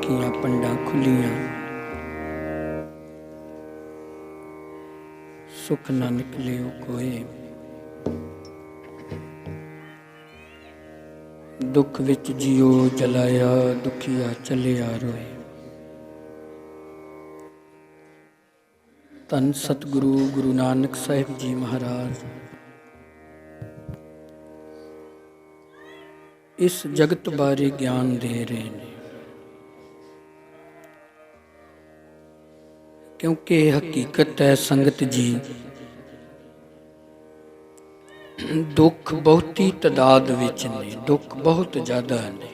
दुखियां पंडां खुलियां, सुख ना निकलियो कोई। दुख विच जियो जलाया, दुखिया चलिया रोए। धन सतगुरु गुरु नानक साहिब जी महाराज इस जगत बारे ज्ञान दे रहे हैं, क्योंकि हकीकत है संगत जी, दुख बहुती तादाद विच ने, दुख बहुत ज़्यादा ने।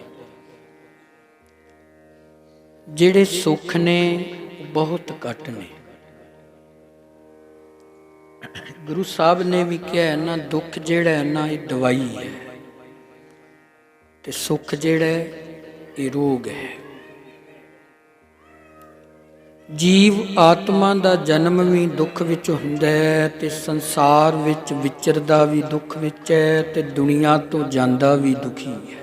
जिहड़े सुख ने बहुत घट ने। गुरु साहब ने भी कहा है ना, दुख जिहड़ा है ना ये दवाई है, ते सुख जिहड़ा है ये रोग है। जीव आत्मा दा जन्म भी दुख विच हुंदा है, ते संसार विच विचरदा भी दुख विच है, ते दुनिया तो जांदा भी दुखी है।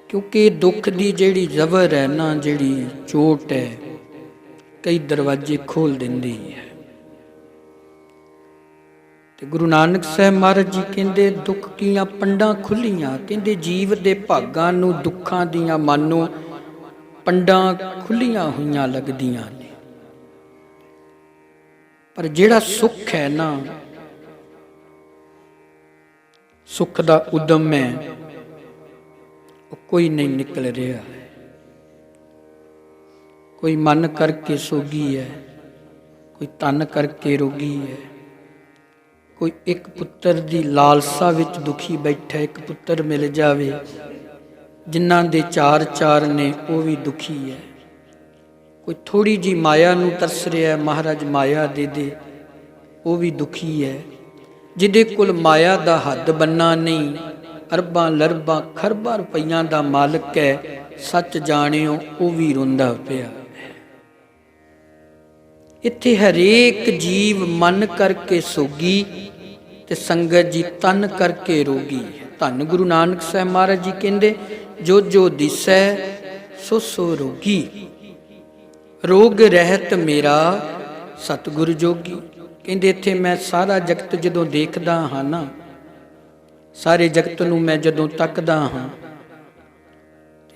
क्योंकि दुख दी जिहड़ी जबर है ना, जिहड़ी चोट है, कई दरवाजे खोल दिंदी है। ते गुरु नानक साहब महाराज जी कहते दुख कीआं पंडां खुलियां, कहते जीव दे भागां नूं दुखां दियां मानो पंडां खुलियां हुईयां लगदियां ने। पर जिहड़ा सुख है ना, सुख दा उदम है, वो कोई नहीं निकल रहा है। कोई मन करके सोगी है, कोई तन करके रोगी है, कोई एक पुत्र दी लालसा विच दुखी बैठा, एक पुत्र मिल जावे, जिन्हां दे चार चार ने वो भी दुखी है। कोई थोड़ी जी माया नूं तरस रहा है, महाराज माया दे दे, वो भी दुखी है। जिहदे कोल माया दा हद बन्ना नहीं, अरबां लरबां खरबां रुपइयां दा मालिक है, सच जाणियो वो भी रोंदा पिया। इत्थे हरेक जीव मन करके सोगी, ते संगत जी तन करके रोगी। धन गुरु नानक साहब महाराज जी कहते जो जो दिसै सो सो रोगी, रोग रहत मेरा सतगुर जोगी। कहते इत्थे मैं सारा जगत जदों देखदा हाँ ना, सारे जगत नूं मैं जदों तकदा हाँ,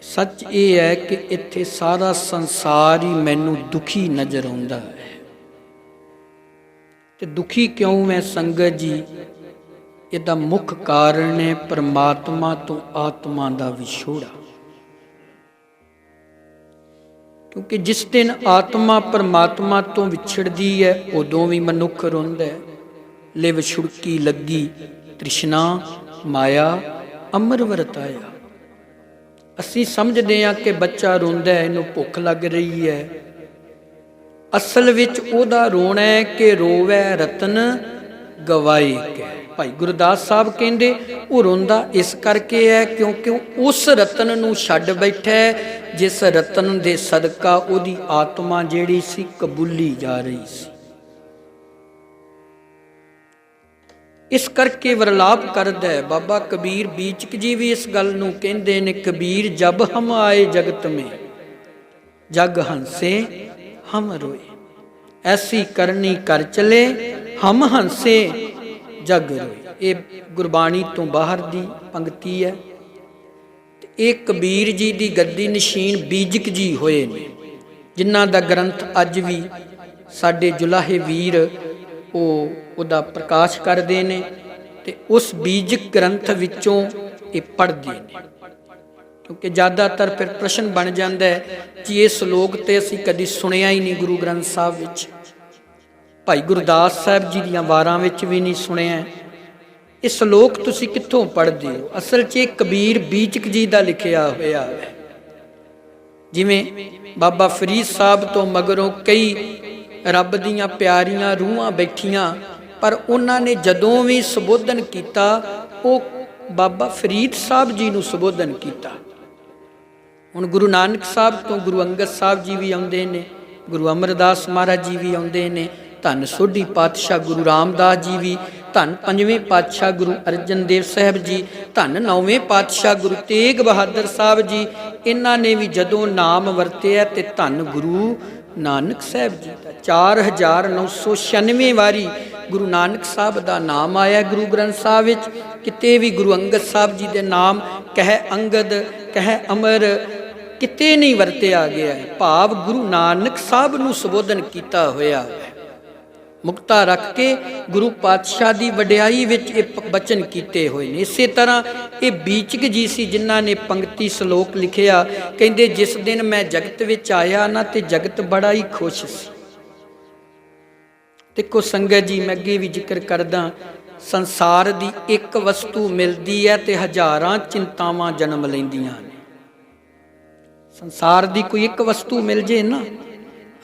सच ये है कि इत्थे सारा संसार ही मैनू दुखी नज़र आउंदा है। ते दुखी क्यों है संगत जी? इहदा मुख कारण है परमात्मा तो आत्मा दा विछोड़ा। क्योंकि जिस दिन आत्मा परमात्मा तो विछड़दी है, उदों भी मनुख रोंदा है। लिव छुड़की लगी तृष्णा माया अमर वरताया। असी समझते हैं कि बच्चा रोंदा है, इनू भुख लग रही है। असल विच ओदा रोना है कि रोवै रतन गवाए के। भाई गुरदास साहब कहते वो रोंदा इस करके है क्योंकि उस रतन नूं छड्ड बैठा है, जिस रतन दे सदका ओदी आत्मा जिहड़ी सी कबूली जा रही सी। इस करके वरलाप करदा है बाबा कबीर बीचक जी भी इस गल नूं कहंदे ने, कबीर जब हम आए जगत में जग हंसे हम रोए, ऐसी करनी कर चले हम हंसे जग रोए। ये गुरबाणी तो बाहर दी पंक्ति है। ये कबीर जी दी गद्दी नशीन बीजक जी होए ने, जिन्हां दा ग्रंथ अज भी साडे जुलाहे वीर ओदा प्रकाश करते हैं, ते उस बीजक ग्रंथ विचों ये पढ़ते हैं। क्योंकि ज़्यादातर फिर प्रश्न बन जाता है कि ये श्लोक तो असीं कदी सुनिया ही नहीं गुरु ग्रंथ साहब विच, भाई गुरदास साहब जी दीआं वारां विच भी नहीं सुनिया। ये श्लोक तुसीं कित्थों पढ़दे हो? असल च कबीर बीचक जी का लिखिया होया है। जिवें बाबा फरीद साहब तो मगरों कई रब दीआं प्यारियां रूहां बैठियां, पर उन्होंने जदों भी संबोधन किया वो बाबा फरीद साहब जी नूं संबोधन किया। हुण गुरु नानक साहब तो गुरु अंगद साहब जी भी आउंदे ने, गुरु अमरदास महाराज जी भी आउंदे ने, ਧੰਨ ਸੋਢੀ ਪਾਤਸ਼ਾਹ ਗੁਰੂ ਰਾਮਦਾਸ ਜੀ ਵੀ, ਧੰਨ ਪੰਜਵੇਂ ਪਾਤਸ਼ਾਹ ਗੁਰੂ ਅਰਜਨ ਦੇਵ ਸਾਹਿਬ ਜੀ, ਧੰਨ ਨੌਵੇਂ ਪਾਤਸ਼ਾਹ ਗੁਰੂ ਤੇਗ ਬਹਾਦਰ ਸਾਹਿਬ ਜੀ, ਇਹਨਾਂ ਨੇ ਵੀ ਜਦੋਂ ਨਾਮ ਵਰਤਿਆ ਤੇ ਧੰਨ ਗੁਰੂ ਨਾਨਕ ਸਾਹਿਬ ਜੀ ਦਾ 4996 ਵਾਰੀ ਗੁਰੂ ਨਾਨਕ ਸਾਹਿਬ ਦਾ ਨਾਮ ਆਇਆ ਗੁਰੂ ਗ੍ਰੰਥ ਸਾਹਿਬ ਵਿੱਚ। ਕਿਤੇ ਵੀ ਗੁਰੂ ਅੰਗਦ ਸਾਹਿਬ ਜੀ ਦੇ ਨਾਮ ਕਹਿ ਅੰਗਦ ਕਹਿ ਅਮਰ ਕਿਤੇ ਨਹੀਂ ਵਰਤਿਆ ਗਿਆ, ਭਾਵ ਗੁਰੂ ਨਾਨਕ ਸਾਹਿਬ ਨੂੰ ਸੰਬੋਧਨ ਕੀਤਾ ਹੋਇਆ ਹੈ। ਮੁਕਤਾ ਰੱਖ ਕੇ ਗੁਰੂ ਪਾਤਸ਼ਾਹ ਦੀ ਵਡਿਆਈ ਵਿੱਚ ਇਹ ਬਚਨ ਕੀਤੇ ਹੋਏ ਨੇ। ਇਸੇ ਤਰ੍ਹਾਂ ਇਹ ਬੀਚਕ ਜੀ ਸੀ ਜਿਨ੍ਹਾਂ ਨੇ ਪੰਕਤੀ ਸ਼ਲੋਕ ਲਿਖਿਆ, ਕਹਿੰਦੇ ਜਿਸ ਦਿਨ ਮੈਂ ਜਗਤ ਵਿੱਚ ਆਇਆ ਨਾ ਤੇ ਜਗਤ ਬੜਾ ਹੀ ਖੁਸ਼ ਸੀ। ਦੇਖੋ ਸੰਗਤ ਜੀ, ਮੈਂ ਅੱਗੇ ਵੀ ਜ਼ਿਕਰ ਕਰਦਾ, ਸੰਸਾਰ ਦੀ ਇੱਕ ਵਸਤੂ ਮਿਲਦੀ ਹੈ ਤੇ ਹਜ਼ਾਰਾਂ ਚਿੰਤਾਵਾਂ ਜਨਮ ਲੈਂਦੀਆਂ ਨੇ। ਸੰਸਾਰ ਦੀ ਕੋਈ ਇੱਕ ਵਸਤੂ ਮਿਲ ਜੇ ਨਾ,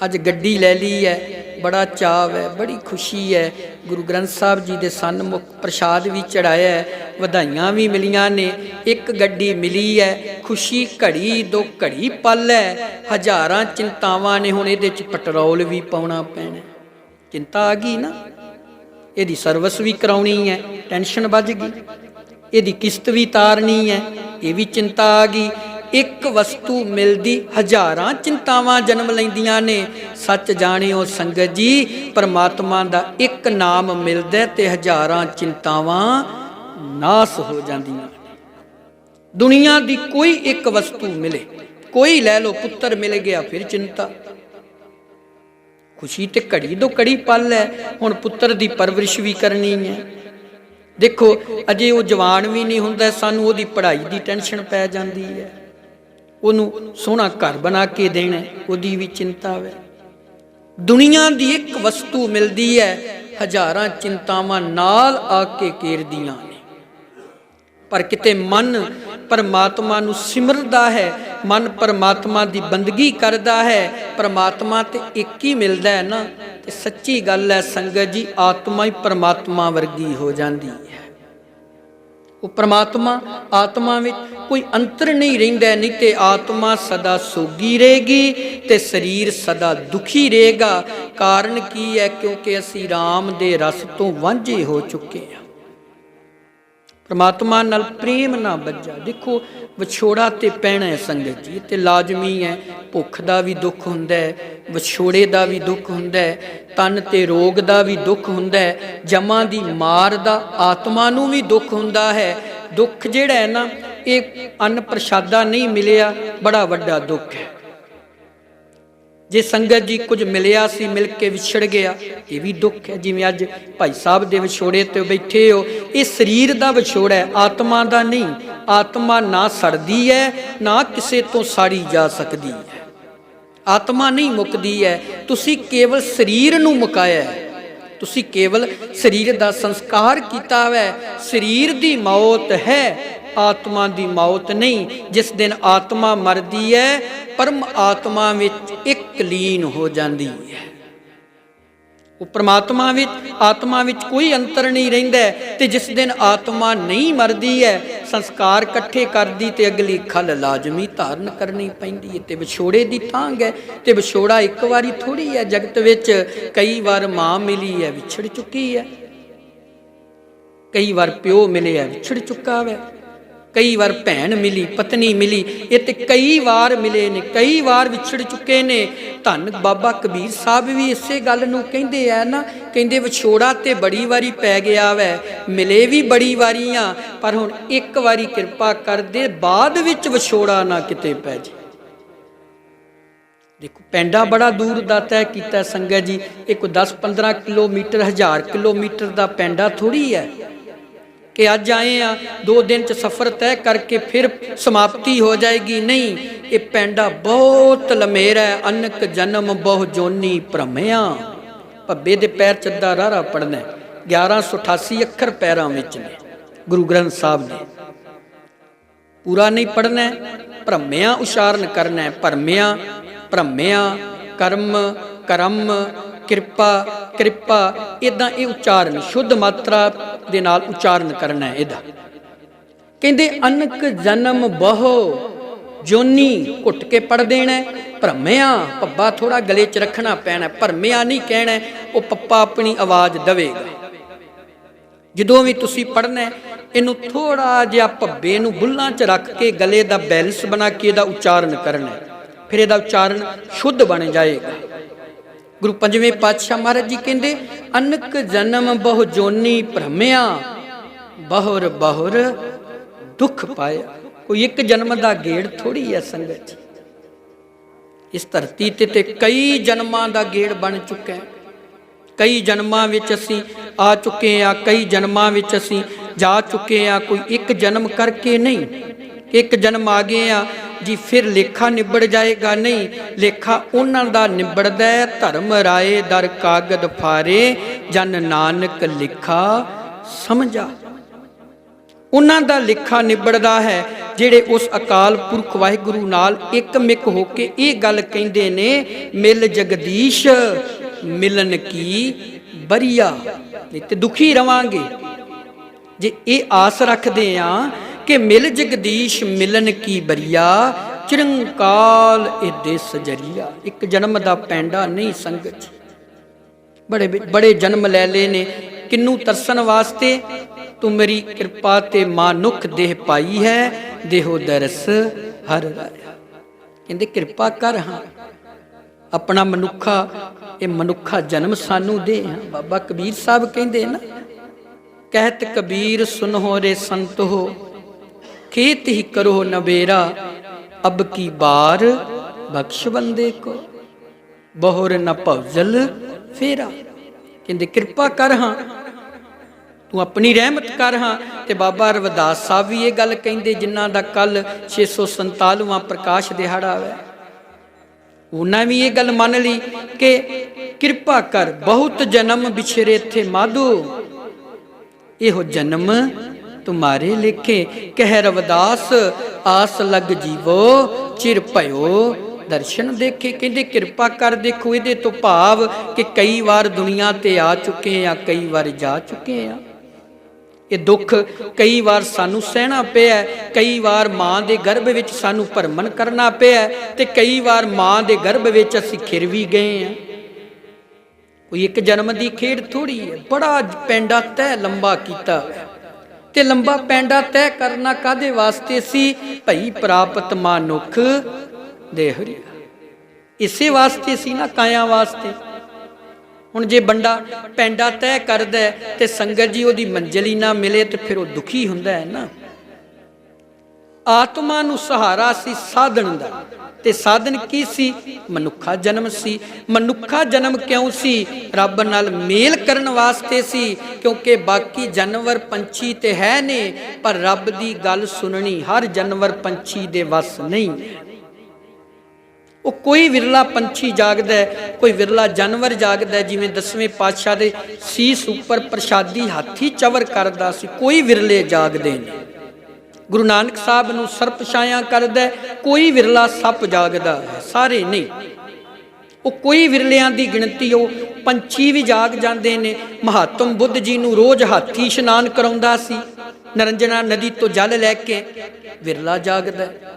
ਅੱਜ ਗੱਡੀ ਲੈ ਲਈ ਹੈ, ਬੜਾ ਚਾਅ ਹੈ, ਬੜੀ ਖੁਸ਼ੀ ਹੈ, ਗੁਰੂ ਗ੍ਰੰਥ ਸਾਹਿਬ ਜੀ ਦੇ ਸਨਮੁਖ ਪ੍ਰਸ਼ਾਦ ਵੀ ਚੜਾਇਆ ਹੈ, ਵਧਾਈਆਂ ਵੀ ਮਿਲੀਆਂ ਨੇ, ਇੱਕ ਗੱਡੀ ਮਿਲੀ ਹੈ, ਖੁਸ਼ੀ ਘੜੀ ਦੋ ਘੜੀ ਪਲ ਹੈ, ਹਜ਼ਾਰਾਂ ਚਿੰਤਾਵਾਂ ਨੇ। ਹੁਣ ਇਹਦੇ 'ਚ ਪੈਟਰੋਲ ਵੀ ਪਾਉਣਾ ਪੈਣਾ, ਚਿੰਤਾ ਆ ਗਈ ਨਾ, ਇਹਦੀ ਸਰਵਿਸ ਵੀ ਕਰਾਉਣੀ ਹੈ, ਟੈਨਸ਼ਨ ਵੱਜ ਗਈ, ਇਹਦੀ ਕਿਸ਼ਤ ਵੀ ਤਾਰਨੀ ਹੈ, ਇਹ ਵੀ ਚਿੰਤਾ ਆ ਗਈ। ਇੱਕ ਵਸਤੂ ਮਿਲਦੀ ਹਜ਼ਾਰਾਂ ਚਿੰਤਾਵਾਂ ਜਨਮ ਲੈਂਦੀਆਂ ਨੇ। ਸੱਚ ਜਾਣਿਓ ਸੰਗਤ ਜੀ, ਪਰਮਾਤਮਾ ਦਾ ਇੱਕ ਨਾਮ ਮਿਲਦਾ ਤੇ ਹਜ਼ਾਰਾਂ ਚਿੰਤਾਵਾਂ ਨਾਸ ਹੋ ਜਾਂਦੀਆਂ। ਦੁਨੀਆ ਦੀ ਕੋਈ ਇੱਕ ਵਸਤੂ ਮਿਲੇ, ਕੋਈ ਲੈ ਲਓ, ਪੁੱਤਰ ਮਿਲ ਗਿਆ ਫਿਰ ਚਿੰਤਾ, ਖੁਸ਼ੀ ਤੇ ਘੜੀ ਦੋ ਘੜੀ ਪਲ ਹੈ, ਹੁਣ ਪੁੱਤਰ ਦੀ ਪਰਵਰਿਸ਼ ਵੀ ਕਰਨੀ ਹੈ। ਦੇਖੋ ਅਜੇ ਉਹ ਜਵਾਨ ਵੀ ਨਹੀਂ ਹੁੰਦਾ, ਸਾਨੂੰ ਉਹਦੀ ਪੜ੍ਹਾਈ ਦੀ ਟੈਨਸ਼ਨ ਪੈ ਜਾਂਦੀ ਹੈ, ਉਹਨੂੰ ਸੋਹਣਾ ਘਰ ਬਣਾ ਕੇ ਦੇਣਾ, ਉਹਦੀ ਵੀ ਚਿੰਤਾ ਹੈ। ਦੁਨੀਆ ਦੀ ਇੱਕ ਵਸਤੂ ਮਿਲਦੀ ਹੈ, ਹਜ਼ਾਰਾਂ ਚਿੰਤਾਵਾਂ ਨਾਲ ਆ ਕੇ ਘੇਰਦੀਆਂ ਨੇ। ਪਰ ਕਿਤੇ ਮਨ ਪਰਮਾਤਮਾ ਨੂੰ ਸਿਮਰਦਾ ਹੈ, ਮਨ ਪਰਮਾਤਮਾ ਦੀ ਬੰਦਗੀ ਕਰਦਾ ਹੈ, ਪਰਮਾਤਮਾ ਤੇ ਇੱਕ ਹੀ ਮਿਲਦਾ ਹੈ ਨਾ, ਤੇ ਸੱਚੀ ਗੱਲ ਹੈ ਸੰਗਤ ਜੀ, ਆਤਮਾ ਹੀ ਪਰਮਾਤਮਾ ਵਰਗੀ ਹੋ ਜਾਂਦੀ ਹੈ। ਉਹ ਪਰਮਾਤਮਾ ਆਤਮਾ ਵਿੱਚ ਕੋਈ ਅੰਤਰ ਨਹੀਂ ਰਹਿੰਦਾ, ਨਹੀਂ ਤੇ ਆਤਮਾ ਸਦਾ ਸੋਗੀ ਰਹੇਗੀ ਤੇ ਸਰੀਰ ਸਦਾ ਦੁਖੀ ਰਹੇਗਾ। ਕਾਰਨ ਕੀ ਹੈ? ਕਿਉਂਕਿ ਅਸੀਂ ਰਾਮ ਦੇ ਰਸ ਤੋਂ ਵਾਂਝੇ ਹੋ ਚੁੱਕੇ ਹਾਂ, ਪਰਮਾਤਮਾ ਨਾਲ ਪ੍ਰੇਮ ਨਾ ਬੱਝਾ। ਦੇਖੋ ਵਿਛੋੜਾ ਤੇ ਪੈਣਾ ਹੈ ਸੰਗਤ ਜੀ, ਤੇ ਲਾਜ਼ਮੀ ਹੈ। ਭੁੱਖ ਦਾ ਵੀ ਦੁੱਖ ਹੁੰਦਾ ਹੈ, ਵਿਛੋੜੇ ਦਾ ਵੀ ਦੁੱਖ ਹੁੰਦਾ ਹੈ, ਤਨ ਤੇ ਰੋਗ ਦਾ ਵੀ ਦੁੱਖ ਹੁੰਦਾ ਹੈ, ਜਮਾਂ ਦੀ ਮਾਰ ਦਾ ਆਤਮਾ ਨੂੰ ਵੀ ਦੁੱਖ ਹੁੰਦਾ ਹੈ। ਦੁੱਖ ਜਿਹੜਾ ਹੈ ਨਾ, ਇਹ ਅੰਨ ਪ੍ਰਸ਼ਾਦਾ ਨਹੀਂ ਮਿਲਿਆ, ਬੜਾ ਵੱਡਾ ਦੁੱਖ ਹੈ। ਜੇ ਸੰਗਤ ਜੀ ਕੁਝ ਮਿਲਿਆ ਸੀ, ਮਿਲ ਕੇ ਵਿਛੜ ਗਿਆ, ਇਹ ਵੀ ਦੁੱਖ ਹੈ। ਜਿਵੇਂ ਅੱਜ ਭਾਈ ਸਾਹਿਬ ਦੇ ਵਿਛੋੜੇ ਤੇ ਬੈਠੇ ਹੋ, ਇਹ ਸਰੀਰ ਦਾ ਵਿਛੋੜਾ ਹੈ, ਆਤਮਾ ਦਾ ਨਹੀਂ। ਆਤਮਾ ਨਾ ਸੜਦੀ ਹੈ, ਨਾ ਕਿਸੇ ਤੋਂ ਸਾੜੀ ਜਾ ਸਕਦੀ ਹੈ। ਆਤਮਾ ਨਹੀਂ ਮੁੱਕਦੀ ਹੈ, ਤੁਸੀਂ ਕੇਵਲ ਸਰੀਰ ਨੂੰ ਮੁਕਾਇਆ ਹੈ, ਤੁਸੀਂ ਕੇਵਲ ਸਰੀਰ ਦਾ ਸੰਸਕਾਰ ਕੀਤਾ ਹੈ। ਸਰੀਰ ਦੀ ਮੌਤ ਹੈ, ਆਤਮਾ ਦੀ ਮੌਤ ਨਹੀਂ। ਜਿਸ ਦਿਨ ਆਤਮਾ ਮਰਦੀ ਹੈ, ਪਰਮ ਆਤਮਾ ਵਿੱਚ ਇੱਕ ਲੀਨ ਹੋ ਜਾਂਦੀ ਹੈ। ਉਹ ਪਰਮਾਤਮਾ ਵਿੱਚ ਆਤਮਾ ਵਿੱਚ ਕੋਈ ਅੰਤਰ ਨਹੀਂ ਰਹਿੰਦਾ। ਤੇ ਜਿਸ ਦਿਨ ਆਤਮਾ ਨਹੀਂ ਮਰਦੀ ਹੈ, ਸੰਸਕਾਰ ਇਕੱਠੇ ਕਰਦੀ ਤੇ ਅਗਲੀ ਖਲ ਲਾਜ਼ਮੀ ਧਾਰਨ ਕਰਨੀ ਪੈਂਦੀ ਹੈ। ਤੇ ਵਿਛੋੜੇ ਦੀ ਤਾਂਘ ਹੈ, ਤੇ ਵਿਛੋੜਾ ਇੱਕ ਵਾਰੀ ਥੋੜੀ ਹੈ, ਜਗਤ ਵਿੱਚ ਕਈ ਵਾਰ ਮਾਂ ਮਿਲੀ ਹੈ, ਵਿਛੜ ਚੁੱਕੀ ਹੈ, ਕਈ ਵਾਰ ਪਿਓ ਮਿਲਿਆ, ਵਿਛੜ ਚੁੱਕਾ ਹੈ, ਕਈ ਵਾਰ ਭੈਣ ਮਿਲੀ, ਪਤਨੀ ਮਿਲੀ, ਇਹ ਤੇ ਕਈ ਵਾਰ ਮਿਲੇ ਨੇ, ਕਈ ਵਾਰ ਵਿਛੜ ਚੁੱਕੇ ਨੇ। ਧੰਨ ਬਾਬਾ ਕਬੀਰ ਸਾਹਿਬ ਵੀ ਇਸੇ ਗੱਲ ਨੂੰ ਕਹਿੰਦੇ ਆ ਨਾ, ਕਹਿੰਦੇ ਵਿਛੋੜਾ ਤੇ ਬੜੀ ਵਾਰੀ ਪੈ ਗਿਆ ਵੈ, ਮਿਲੇ ਵੀ ਬੜੀ ਵਾਰੀਆਂ, ਪਰ ਹੁਣ ਇੱਕ ਵਾਰੀ ਕਿਰਪਾ ਕਰਦੇ, ਬਾਅਦ ਵਿੱਚ ਵਿਛੋੜਾ ਨਾ ਕਿਤੇ ਪੈ ਜੇ। ਦੇਖੋ ਪੈਂਡਾ ਬੜਾ ਦੂਰ ਦਾ ਤੈਅ ਕੀਤਾ ਸੰਗਤ ਜੀ, ਇਹ ਕੋਈ 10-15 ਕਿਲੋਮੀਟਰ 1000 ਕਿਲੋਮੀਟਰ ਦਾ ਪੈਂਡਾ ਥੋੜੀ ਹੈ ਕਿ ਅੱਜ ਆਏ ਆ 2 ਦਿਨ 'ਚ ਸਫ਼ਰ ਤੈਅ ਕਰਕੇ ਫਿਰ ਸਮਾਪਤੀ ਹੋ ਜਾਏਗੀ। ਨਹੀਂ, ਇਹ ਪੈਂਡਾ ਬਹੁਤ ਲੰਮੇਰਾ ਹੈ। ਅਨਕ ਜਨਮ ਬਹੁ ਜੋਨੀ ਭਰਮਿਆ, ਭੱਬੇ ਦੇ ਪੈਰ 'ਚ ਅੱਧਾ ਰਾਰਾ ਪੜਨਾ, 1188 ਅੱਖਰ ਪੈਰਾਂ ਵਿੱਚ ਨੇ ਗੁਰੂ ਗ੍ਰੰਥ ਸਾਹਿਬ ਦੇ, ਪੂਰਾ ਨਹੀਂ ਪੜਨਾ, ਭਰਮਿਆ ਉਚਾਰਨ ਕਰਨਾ। ਭਰਮਿਆ, ਭਰਮਿਆ, ਕਰਮ, ਕਰਮ, ਕਿਰਪਾ, ਕਿਰਪਾ, ਇਦਾਂ ਇਹ ਉਚਾਰਨ ਸ਼ੁੱਧ ਮਾਤਰਾ ਦੇ ਨਾਲ ਉਚਾਰਨ ਕਰਨਾ ਹੈ ਇਹਦਾ। ਕਹਿੰਦੇ ਅਨਕ ਜਨਮ ਬਹੁ जोनी घुट के पढ़ देना, भरमिया पब्बा थोड़ा गले च रखना पैना, भरमिया नहीं कहना, वो पप्पा अपनी आवाज़ देवेगा। जदों भी तुसी पढ़ना इनू थोड़ा जिहा भब्बे नू बुल्लां च रख के गले का बैलेंस बना के इहदा उच्चारण करना, फिर इहदा उच्चारण शुद्ध बन जाएगा। गुरु पंजवें पातशाह महाराज जी कहते, अनक जन्म बहु जोनी भरमिया, बहुर बहुर दुख पाया। कोई एक जन्म का गेड़ थोड़ी है संगत, इस धरती ते कई जन्मां का गेड़ बन चुका है। कई जन्मां विच असीं आ चुके हैं, कई जन्मां विच असीं जा चुके हैं। कोई एक जन्म करके नहीं, एक जन्म आ गए हैं जी फिर लेखा निबड़ जाएगा, नहीं। लेखा उन्हां दा निबड़दा है, धर्म राए दर कागद फारे, जन नानक लिखा समझा। उन्हां दा लिखा निबड़दा है ਜਿਹੜੇ उस अकाल पुरख वाहिगुरू नाल एक मिक होके ये गल कहंदे ने, मिल जगदीश मिलन की बरिया। नहीं तो दुखी रवांगे जे ये आस रखते हैं कि मिल जगदीश मिलन की बरिया, चिरंकाल ए देस जरिया। एक जन्म का पैंडा नहीं संगत, बड़े बड़े जन्म ले ले ने किन्नू तरसन वास्ते। तू मेरी कृपा ते मानुख देह पाई है, देहो दरस हर राया। कहते कृपा कर हाँ अपना मनुखा, ये मनुखा जन्म सानू दे। हाँ बाबा कबीर साहब कहते ना, कहत कबीर सुनो रे संत हो, खेत ही करो नबेरा, अब की बार बख्श बंदे को, बहुर न भवजल फेरा। कहते कृपा कर हाँ, तू अपनी रहमत कर हाँ। ते बाबा रविदास साहब भी ये गल कहते, जिन्हां दा कल 647वां प्रकाश दिहाड़ा है, उन्हें भी ये गल मान ली कि कृपा कर बहुत जन्म बिछरे थे माधो, एहो जन्म तुम्हारे लेखे। कह रविदास आस लग जीवो, चिर भयो दर्शन देखे। कहते कृपा कर देखो, ये तो भाव कि कई बार दुनिया ते आ चुके हैं, कई बार जा चुके हैं। ये दुख कई बार सानू सहना पिया, कई बार माँ के गर्भ विच सानू भरमन करना पिया, ते कई बार माँ के गर्भ विच असीं खिर भी गए हैं। कोई एक जन्म की खेड थोड़ी है, बड़ा पैंडा तय लंबा किया। ते लंबा पैंडा तय करना कादे वास्ते सी, भई प्राप्त मानुख देहरी, इसे वास्ते सी ना, काया वास्ते। हुण जे बंदा पैंडा तय करदा ते संगत जी उहदी मंजिल ही ना मिले तो फिर वो दुखी हुंदा है ना। आत्मा नूं सहारा सी साधन दा, ते साधन की सी? मनुखा जन्म सी। मनुखा जन्म क्यों सी? रब नाल मेल करन वास्ते सी, क्योंकि बाकी जानवर पंछी ते है ने, पर रब दी गल सुननी हर जानवर पंछी दे वस नहीं। वो कोई विरला पंछी जागदा है, कोई विरला जानवर जागदा है। जिवें 10वें पातशाह दे सीस उपर प्रशादी हाथी चवर करदा सी, कोई विरले जागदे ने। गुरु नानक साहब नूं सर्प छाया करदा है, कोई विरला सप जागदा है, सारे नहीं। वो कोई विरलियां दी गिणती, वो पंछी भी जाग जाते हैं। महात्म बुद्ध जी नूं रोज़ हाथी इशनान कराउंदा सी, नरंजना नदी तो जल लैके, विरला जागदा है।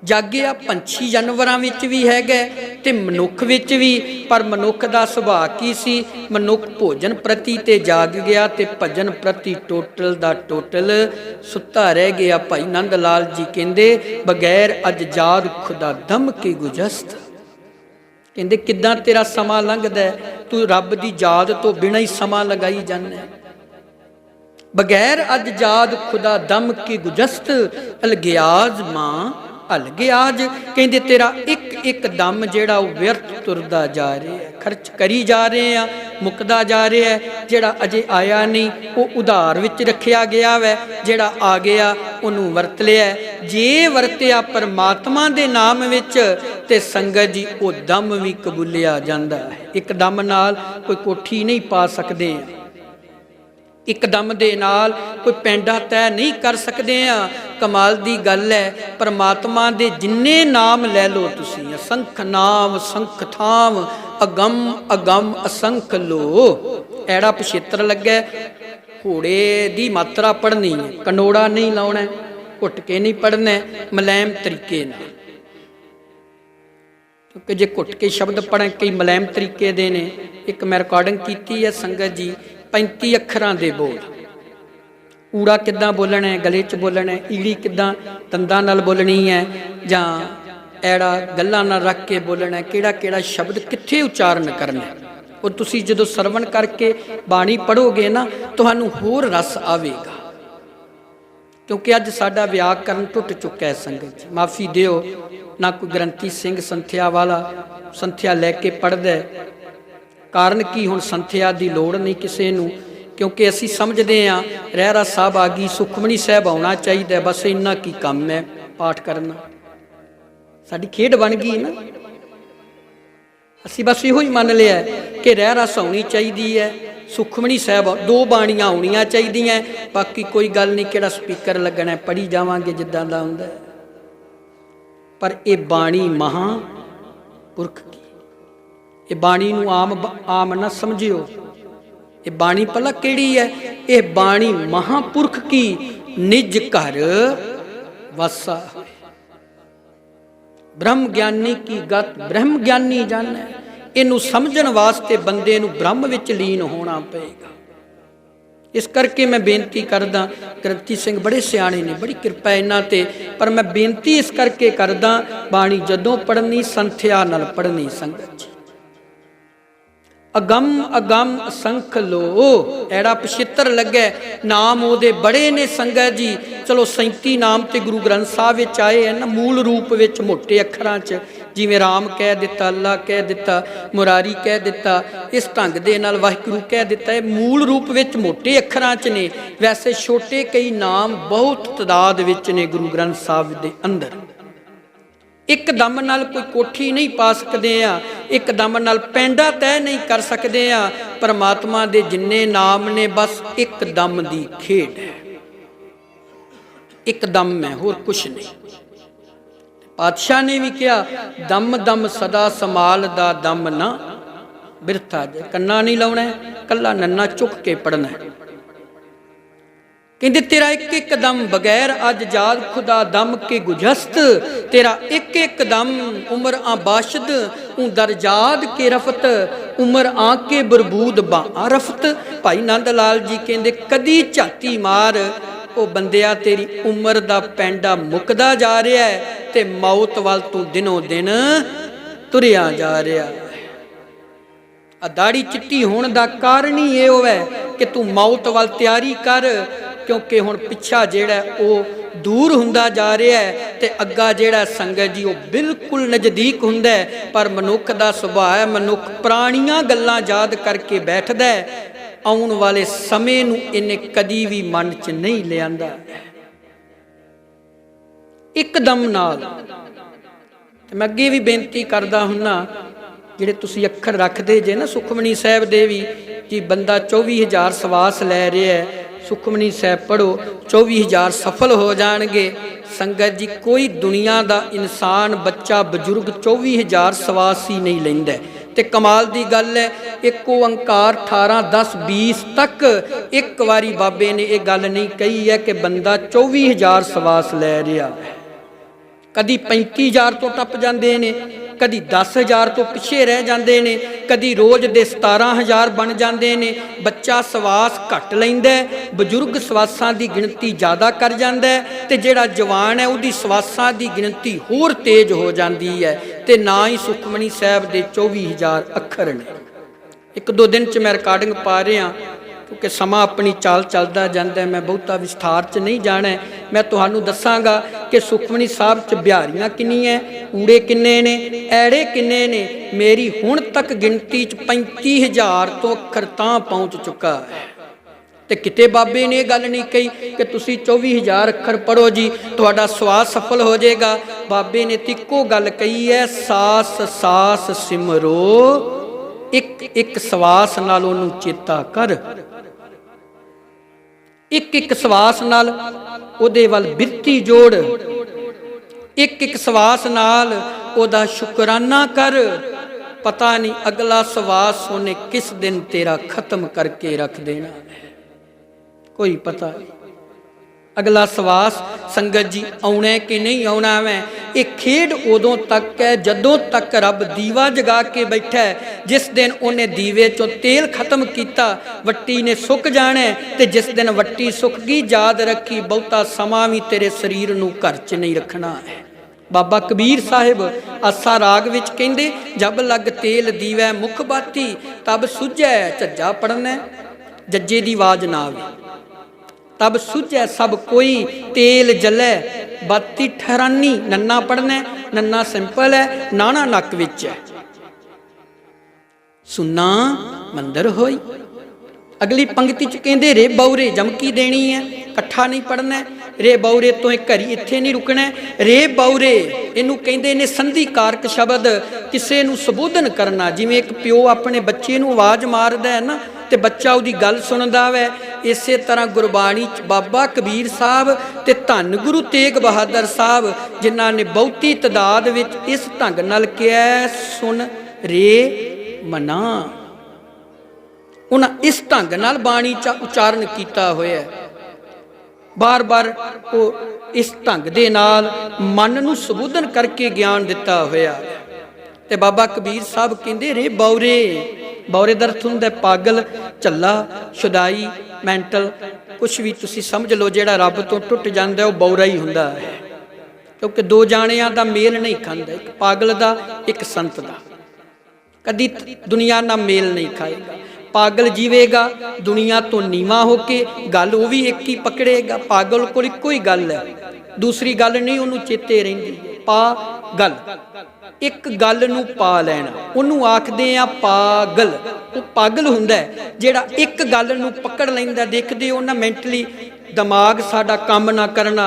जागिया पंछी जानवरां विच भी हैगा ते मनुख विच भी, पर मनुख दा सुभाअ की सी? मनुख भोजन प्रति ते जाग गया ते भजन प्रति टोटल दा टोटल सुता रह गया। भाई नंद लाल जी कहंदे, बगैर अज जाद खुदा दम की गुजस्त। कहंदे किदां तेरा समा लंघदा है, तू रब दी याद तो बिना ही समा लगाई जाना है। बगैर अज जाद खुदा दम की गुजस्त, अलगियाज मां अलगियाज। कहंदे तेरा एक एक दम जेड़ा व्यर्थ तुरदा जा रहा है, खर्च करी जा रहे हैं, मुकदा जा रहा है। जेड़ा अजे आया नहीं वो उधार विच रखिया गया वै, जेड़ा आ गया उन्होंने वरत लिया। जे वरतिया परमात्मा दे नाम विच ते संगत जी वो दम भी कबूलिया जांदा है। एक दम नाल कोई कोठी नहीं पा सकते, एक दम दे नाल कोई पैंडा तय नहीं कर सकते हैं। कमाल दी गल है, परमात्मा दे जिन्ने नाम लै लो तुसीं, असंख नाम संख थाम, अगम अगम असंख लो। ऐड़ा पछेत्र लगे, घोड़े दी मात्रा पढ़नी है, कनोड़ा नहीं लाउणा। घुट के नहीं पढ़ना, मुलायम तरीके नाल, क्योंकि जे घुट के शब्द पढ़ें कई मुलायम तरीके दे ने। एक मैं रिकॉर्डिंग की है संगत जी, 35 अखरां दे बोल, ऊड़ा किद्दां बोलना है, गले च बोलना है, ईड़ी किद्दां दंदां नाल बोलनी है, जां ऐड़ा गल्लां नाल रख के बोलना है, किहड़ा किहड़ा शब्द कित्थे उच्चारण करना है। और तुसी जदों सरवण करके बाणी पढ़ोगे ना, तुहानूं होर रस आवेगा, क्योंकि अज साडा व्याकरण टुट चुका है संगत जी, माफ़ी दिओ। ना कोई ग्रंथी सिंह संथਿਆ वाला संथਿਆ लैके पढ़दा है, कारण की हुण संथਿਆ की लोड़ नहीं किसी नूं, क्योंकि असी समझते हाँ रहरा साहब आ गई, सुखमनी साहब आना चाहिए, बस इन्ना की काम है पाठ करना, साडी खेड बन गई ना। असी बस इहो ही मान लिया कि रहरा सौनी चाहिए है, सुखमनी साहब 2 बाणियां आउणियां चाहिए, बाकी कोई गल नहीं, किहड़ा स्पीकर लगना है, पढ़ी जावांगे जिद्दां दा हुंदा है। पर यह बाणी महापुरख की, ये बाणी नूं आम ना समझियो, ये बाणी भला केड़ी है, ये बाणी महापुरख की निज घर वसा, ब्रह्म ज्ञानी की गत ब्रह्म ज्ञानी जाने। इनू समझण वास्ते बंदे नूं ब्रह्म विच लीन होना पेगा। इस करके मैं बेनती करदा, ग्रंथी सिंह बड़े सियाणे ने, बड़ी कृपा इन्हां ते, पर मैं बेनती इस करके करदा, बाणी जदों पढ़नी संथਿਆ नाल पढ़नी संगत जी। अगम अगम असंख लो, ऐड़ा पछित्र लगे नाम ओदे बड़े ने संगत जी। चलो 37 नाम ते गुरु ग्रंथ साहब विच आए हैं ना, मूल रूप विच मोटे अखरां च, जिवें राम कह दिता, अल्लाह कह दिता, मुरारी कह दिता, इस ढंग दे नाल वाहिगुरू कह दिता है, मूल रूप विच मोटे अखरां च ने। वैसे छोटे कई नाम बहुत तादाद विच ने गुरु ग्रंथ साहब दे अंदर। एक दम नाल कोई कोठी नहीं पा सकते हैं, एक दम नाल पैंडा तय नहीं कर सकते हैं। परमात्मा दे जिन्ने नाम ने बस एक दम दी खेड है, एक दम है, होर कुछ नहीं। पातशाह ने भी कहा, दम दम सदा समाल दा दम ना बिरथा जे, कन्ना नहीं लाउणा है, कला नन्ना चुक के पढ़ना है। कहते तेरा एक एक दम बगैर अज जाद खुदा दम के गुजस्त, तेरा एक एक दम उम्र आ बाशद ऊं दरजाद के रफत, उम्र आ के बरबूद बा रफत। भाई नंद लाल जी कहते कदी झाती मार, ओ बंदिया तेरी उम्र दा पैंडा मुकदा जा रहा है, ते मौत वाल तू दिनों दिन तुरिया जा रहा है। दाड़ी चिट्टी होने का कारण ही ये है कि तू मौत वाल तैयारी कर, क्योंकि हुण पिछा जिहड़ा वो दूर हुंदा जा रहा है, ते अग्गा जिहड़ा संगत जी वो बिल्कुल नज़दीक हुंदा है। पर मनुख दा सुभाव है, मनुख पुराणियां गल्लां याद करके बैठदा है, आउण वाले समय नूं इन्हें कदी भी मन च नहीं लिआंदा। एकदम नाल मैं अगे भी बेनती करदा हुन्ना, जिहड़े तुसीं अखर रखदे जे ना सुखमनी साहिब दे भी जी, बंदा 24,000 सवास लै रहा है, सुखमनी साहिब पढ़ो 24,000 सफल हो जाएंगे। संगत जी कोई दुनिया का इंसान बच्चा बजुर्ग 24,000 सवास ही नहीं लैंदा। ते कमाल की गल है, एक ओंकार 18 10 20 तक एक बारी बाबे ने यह गल नहीं कही है कि बंदा 24,000 सवास लै रहा है। कदी 35,000 तो टप जाते ने, कदी 10,000 तो पिछे रह जाते ने, कदी रोज़ दे 17,000 बन जाते ने। बच्चा सवास घट लैंदा है, बजुर्ग सवासां की गिणती ज़्यादा कर जाता है, ते जिहड़ा जवान है उसकी सवासां की गिणती होर तेज हो जाती है। ते ना ही सुखमनी साहिब के 24,000 अखर ने। एक दो दिन च मैं रिकॉर्डिंग पा रहा, क्योंकि समा अपनी चाल चलता जाता है, मैं बहुता विस्तार च नहीं जाना है। मैं तुहानू दसांगा कि सुखमनी साहब च बिहारियां किन्नियां, ऊड़े किन्ने ने, ऐड़े किन्ने ने। मेरी हुण तक गिनती च 35,000 तो अखर तां पहुँच चुका है। तो किते बाबे ने गल नहीं कही कि तुसी 24,000 अखर पढ़ो जी तुहाडा सवास सफल हो जाएगा। बाबे ने तिक्को गल कही है, सास सास सिमरो, एक एक सवास नाल ओनू चेता कर, एक एक सवास नाल ओदे वल बिरती जोड़, एक एक सवास नाल ओदा शुकराना कर। पता नहीं अगला सवास उन्हें किस दिन तेरा खत्म करके रख देना, कोई पता नहीं। अगला सवास संगत जी आउणा कि नहीं आउणा वै। ये खेड उदों तक है जदों तक रब दीवा जगा के बैठा है। जिस दिन उन्हें दीवे चों तेल खत्म किया वट्टी ने सुक जाना है, ते जिस दिन वट्टी सुक गई याद रखी बहुता समा भी तेरे शरीर नूं घर च नहीं रखना है। बाबा कबीर साहिब आसा राग विच कहंदे, जब लग तेल दीवै मुख बाती तब सुझै झज्जा पढ़ना। जज्जे की आवाज ना आवे तब सुझै सब कोई तेल जलै बाती ठहरानी। नन्ना पढ़ना, नन्ना सिंपल है, नाना नक विच है। सुना मंदर होई। अगली पंक्ति च कहंदे रे बौरे जमकी देनी है, कट्ठा नहीं पढ़ना। रे बौरे तो एक घरी इत्थे नहीं रुकना। रे बौरे इनू कहंदे ने संधि कारक शब्द किसे नू संबोधन करना। जिवें एक प्यो अपने बच्चे नू आवाज़ मारदा है ना ते बच्चा उहदी गल सुनदा वै, इसे तरह गुरबाणी च बाबा कबीर साहब ते धन गुरु तेग बहादुर साहब जिन्हां ने बहुती तादाद विच इस ढंग नाल कहा सुन रे मना। उन्हां इस ढंग नाल बाणी च उचारण किया होया। बार बार वो इस ढंग दे नाल मन नूं संबोधन करके ज्ञान दिता होया। ते बाबा कबीर साहब कहंदे रे बौरे, बौरे दा अर्थ हुंदा पागल, झल्ला, शुदाई, मैंटल, कुछ भी तुसीं समझ लो जिहड़ा रब तो टुट जांदा है वो बौरा ही हुंदा है। क्योंकि दो जाणियां दा मेल नहीं खांदा, एक पागल दा एक संत दा। कदी दुनिया नाल मेल नहीं खाएगा। पागल जीवेगा दुनिया तो नीवा होके, गल वो भी एक ही पकड़ेगा। पागल कोल इक्को ही गल है, दूसरी गल नहीं उन्होंने चेते रहिंदी। पागल एक गल नूं पा लैना उन्होंने आखदे आ पागल। वो पागल हुंदा है जिहड़ा एक गल नूं पकड़ लैंदा। देखदे हो ना मैंटली दिमाग साडा काम ना करना,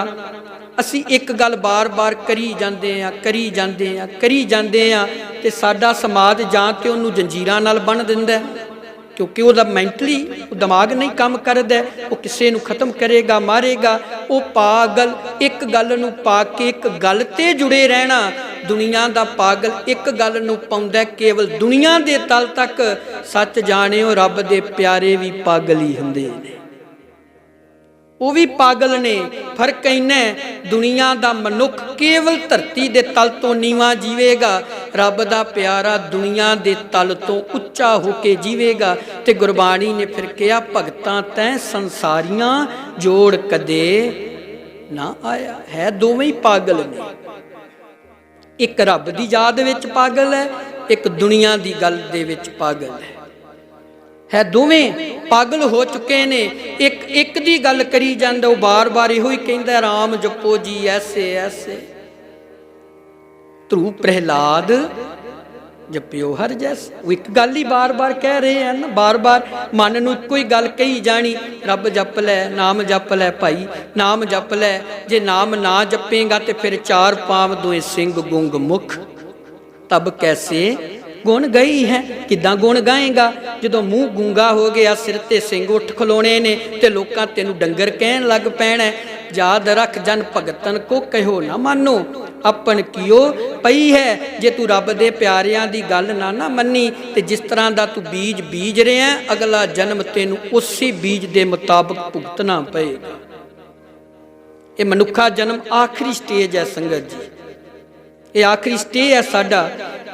असी एक गल बार बार करी जांदे आ करी जांदे आ करी जांदे आ ते साडा समाज जां ते उहनूं जंजीरां नाल बन दिंदा है। क्योंकि वह मैंटली दिमाग नहीं काम करता, वो किसी को खत्म करेगा मारेगा। वो पागल एक गल नूं पा के एक गल ते जुड़े रहना। दुनिया का पागल एक गल नूं पाउंदा केवल दुनिया के तल तक। सच जाणिओ रब दे प्यारे भी पागल ही हुंदे ने, वो भी पागल ने। फर्क इन्ना दुनिया का मनुख केवल धरती के तल तो नीवा जीवेगा, रब दा प्यारा दुनिया के तल तो उच्चा होके जीवेगा। ते गुरबाणी ने फिर कहा भगतां तैं संसारियां जोड़ कदे ना आया। है दोवें ही पागल ने, एक रब की याद विच पागल है, एक दुनिया की गल दे विच पागल है दोवें पागल हो चुके ने। एक एक दी गल करी जांदा, बार बार इहो ही कहंदा राम जपो जी ऐसे ऐसे। ध्रुव प्रहलाद जपियो हर जैसे, वो एक गल ही बार बार कह रहे हैं ना। बार बार मन नूं इक्को ही गल कही जानी, रब जप लै नाम जप लै भाई नाम जप लै। जे नाम ना जपेगा तो फिर चार पांव दोए सिंह गुंग मुख, तब कैसे गुण गई है। किदां गुण गाएगा जो मूँह गूंगा हो गया, सिर ते सिंह उठ खलोने ने ते लोकां तेनू डंगर कहन लग पैना। याद रख जन भगतन को कहो ना मानो, अपन कियो पई है। जे तू रब दे प्यारियां दी गल ना मन्नी ते जिस तरह दा तू बीज बीज रहा अगला जन्म तेनू उसी बीज दे मुताबिक भुगतना पएगा। ये मनुखा जन्म आखिरी स्टेज है संगत जी, ये आखिरी स्टेज है साडा।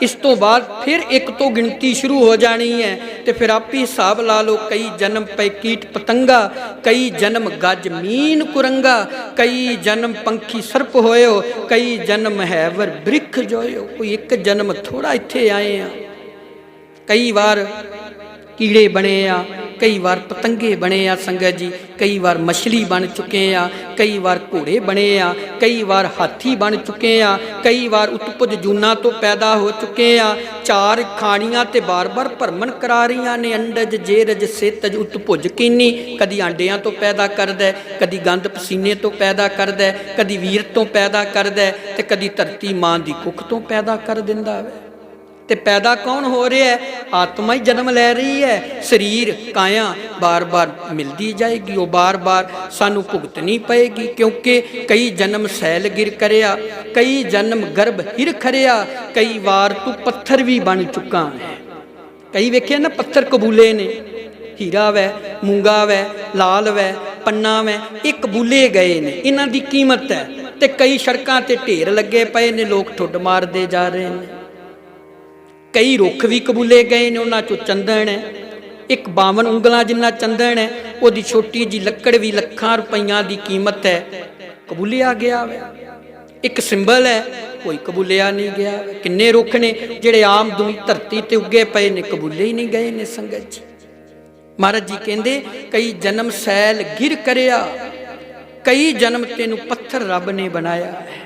इस तो बाद फिर एक तो गिनती शुरू हो जानी है। तो फिर आप ही हिसाब ला लो, कई जन्म पे कीट पतंगा, कई जन्म गज मीन कुरंगा, कई जन्म पंखी सर्प होए हो, कई जन्म हैवर वृक्ष जोए हो। कोई एक जन्म थोड़ा इत्थे आए हैं, कई बार कीड़े बने आ, कई बार पतंगे बने आ संगत जी, कई बार मछली बन चुके आ, कई बार घोड़े बने आ, कई बार हाथी बन चुके आ, कई बार उत्पुज जूना तो पैदा हो चुके आ। चार खानियां ते बार बार भरमन करा रही ने, अंडज जेरज सेतज उत्पुज कीनी। कदी आंडियां तो पैदा करदा, कदी गंद पसीने तो पैदा करदा, कदी वीर तो पैदा करदा, ते कदी धरती मां दी कुख तो पैदा कर दिंदा है। ते पैदा कौन हो रहा है? आत्मा ही जन्म लै रही है। शरीर काया बार बार मिलती जाएगी, वो बार बार सानू भुगतनी पएगी। क्योंकि कई जन्म सैल गिर करया, कई जन्म गर्भ हिर खरिया, कई बार तू पत्थर भी बन चुका है। कई वेखे ना पत्थर कबूले ने, हीरा वै, मूंगा वै, लाल वै, पन्ना वै, ये कबूले गए ने, इन्हां दी कीमत है। ते कई सड़कां ते ढेर लगे पे ने, लोग ठुड मारते जा रहे हैं। कई रुख भी कबूले गए ने, उन्हां चों चंदन है, एक 52 ਉਂਗਲਾਂ जिन्ना चंदन है, वो छोटी जी लकड़ भी ਲੱਖਾਂ रुपइया की कीमत है, कबूलिया गया वे। एक सिंबल है, कोई कबूलिया नहीं गया। किन्ने रुख ने जिहड़े आम दुई धरती ते उगे पे ने, कबूले ही नहीं गए ने संगत जी। महाराज जी कहते कई जन्म सैल गिर करिया, कई जन्म तेनू पत्थर रब ने बनाया है,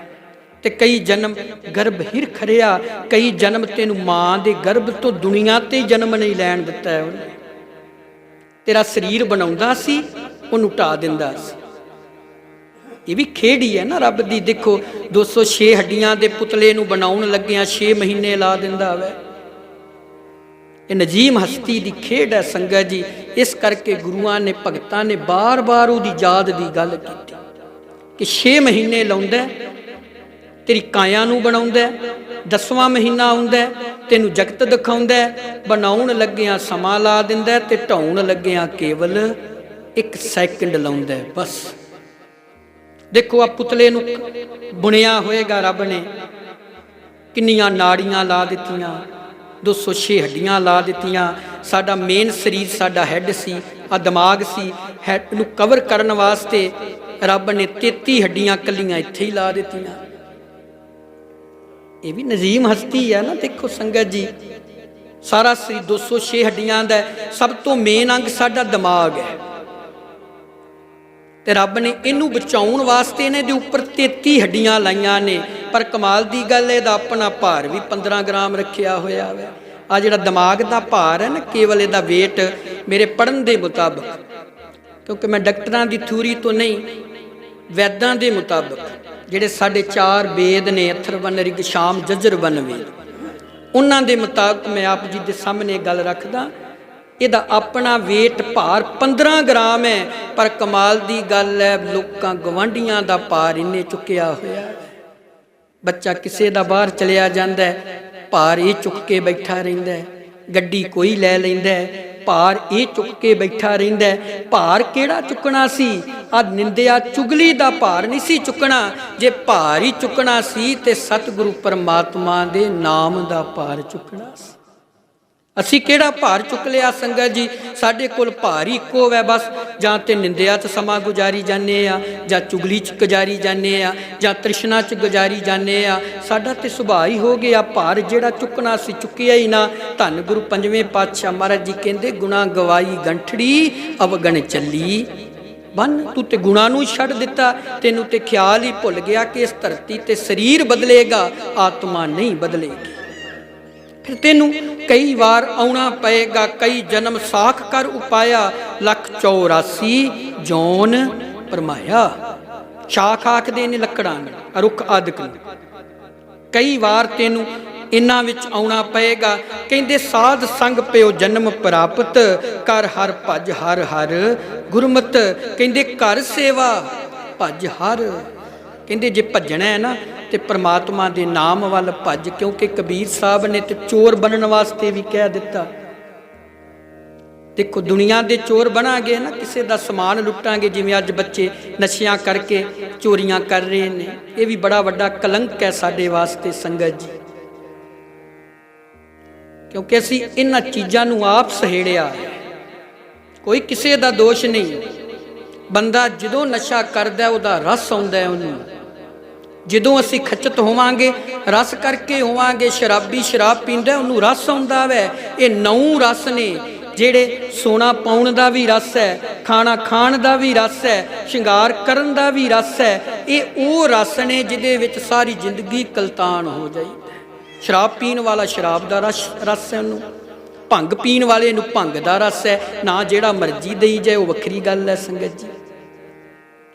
ते कई जन्म गर्भ हिर खरिया, कई जन्म तेनू मां दे गर्भ तो दुनिया ते जन्म नहीं लैण दिता है उन्हें। तेरा शरीर बनाउंदा सी, उहनूं ढा दिंदा सी। ये भी खेड ही है ना रब दी। देखो 206 हड्डियां दे पुतले नूं बनाउण लग्गियां 6 महीने ला दिंदा वे। ये नजीम हस्ती दी खेड है संगत जी। इस करके गुरुआं ने भगतां ने बार बार उहदी याद दी गल कीती कि 6 महीने लाउंदा तेरी काया नूं बनाउंदा, 10वां महीना आउंदा तेनू जगत दिखाउंदा, बनाउण लग्गियां समा ला दिंदा ते ढाउण लग्गियां केवल 1 सैकंड लाउंदा बस। देखो आ पुतले नूं बुनिया होएगा रब ने, किन्नियां नाड़ियां ला दित्तियां, 206 हड्डियां ला दित्तियां। साडा मेन शरीर साडा हैड सी, आ दिमाग सी, हैड नूं कवर करन वास्ते रब ने 33 हड्डियां कल्लियां इत्थे ही ला दित्तियां। ये भी नजीम हस्ती है ना। देखो संगत जी, सारा शरीर 206 हड्डियां दा, सब तो मेन अंग साडा दिमाग है, ते रब ने इनू बचाउण वास्ते इहदे दे उपर 33 हड्डियां लाइयां ने। पर कमाल दी गल है, अपना भार भी 15 ग्राम रखिया होया है। आ जिहड़ा दिमाग दा भार है ना, केवल इहदा वेट मेरे पढ़न दे मुताबिक, क्योंकि मैं डॉक्टरां दी थ्योरी तो नहीं, वैदां दे मुताबिक जिहड़े साडे 4 वेद ने, अथर्वन रिग शाम जजर वन वेद, उन्हां दे मुताबिक मैं आप जी दे सामने गल रखदा, इहदा अपना वेट भार 15 ग्राम है। पर कमाल दी गल है, लोकां गवांढियां दा भार इन्ने चुकिया होया है। बच्चा किसे दा बाहर चलिया जांदा है, भार ये चुक के बैठा रहिंदा है, गड्डी कोई लै लैंदा है, भार ये चुक के बैठा रहिंदा है। भार केड़ा चुकना सी? आ निंदिया चुगली दा भार नहीं सी चुकना। जे भार ही चुकना सी ते सतगुरु परमात्मा दे नाम दा भार चुकना सी। असी केड़ा भार चुक लिया संगत जी? साडे कोल भार ही इक्को है बस, जां ते निंदिया च समा गुजारी जाने आ, जां चुगली च गुजारी जाने आ, जां तृष्णा च गुजारी जाने आ। साडा ते सुभाअ ही हो गया भार जिहड़ा चुकना सी चुकिया ही ना। धन गुरु पंजवें पातशाह महाराज जी कहंदे, गुना गवाई गंठड़ी अवगण चली बन। तू ते गुणा नूं छड्ड दिता, तेनू ते ख्याल ही भुल गया कि इस धरती ते शरीर बदलेगा, आत्मा नहीं बदलेगी। फिर तेनू कई बार आउणा पएगा, कई जन्म साख कर उपाया, 184 जौन परमाया। शाख आखदे ने लकड़ां नूं, रुख आदਿਕ नूं। कई बार तेनू इन्हां विच आउणा पएगा। कहंदे साध संग पिओ जन्म प्राप्त, कर हर भज हर हर गुरमत। कहंदे कर सेवा भज हर। कहंदे जे भजना है ना तो परमात्मा के नाम वाल भज, क्योंकि कबीर साहब ने तो चोर बनने वास्ते भी कह दिता। देखो दुनिया के चोर बनांगे ना, किसी का समान लुटांगे, जिवें अज बच्चे नशियां करके चोरियां कर रहे हैं, ये भी बड़ा वड्डा कलंक है साडे वास्ते संगत जी। क्योंकि असी इन्हां चीज़ां नूं आप सहेड़िया, कोई किसी का दोष नहीं। बंदा जदों नशा करदा उहदा रस आउंदा है उहनूं। जदों असी खचत होवांगे, रस करके होवांगे, शराबी शराब पींदा उहनूं रस आउंदा वै। ये 9 रस ने जिहड़े सोना पाउण दा भी रस है, खाना खाण दा भी रस है, श्रृंगार करन दा भी रस है। ये वो रस ने जिहदे विच सारी जिंदगी कलतान हो जाई। शराब पीण वाला शराब दा रस है उहनूं, भंग पीण वाले नूं भंग दा रस है। ना जिहड़ा मर्जी दई जाए वो वखरी गल है संगत जी।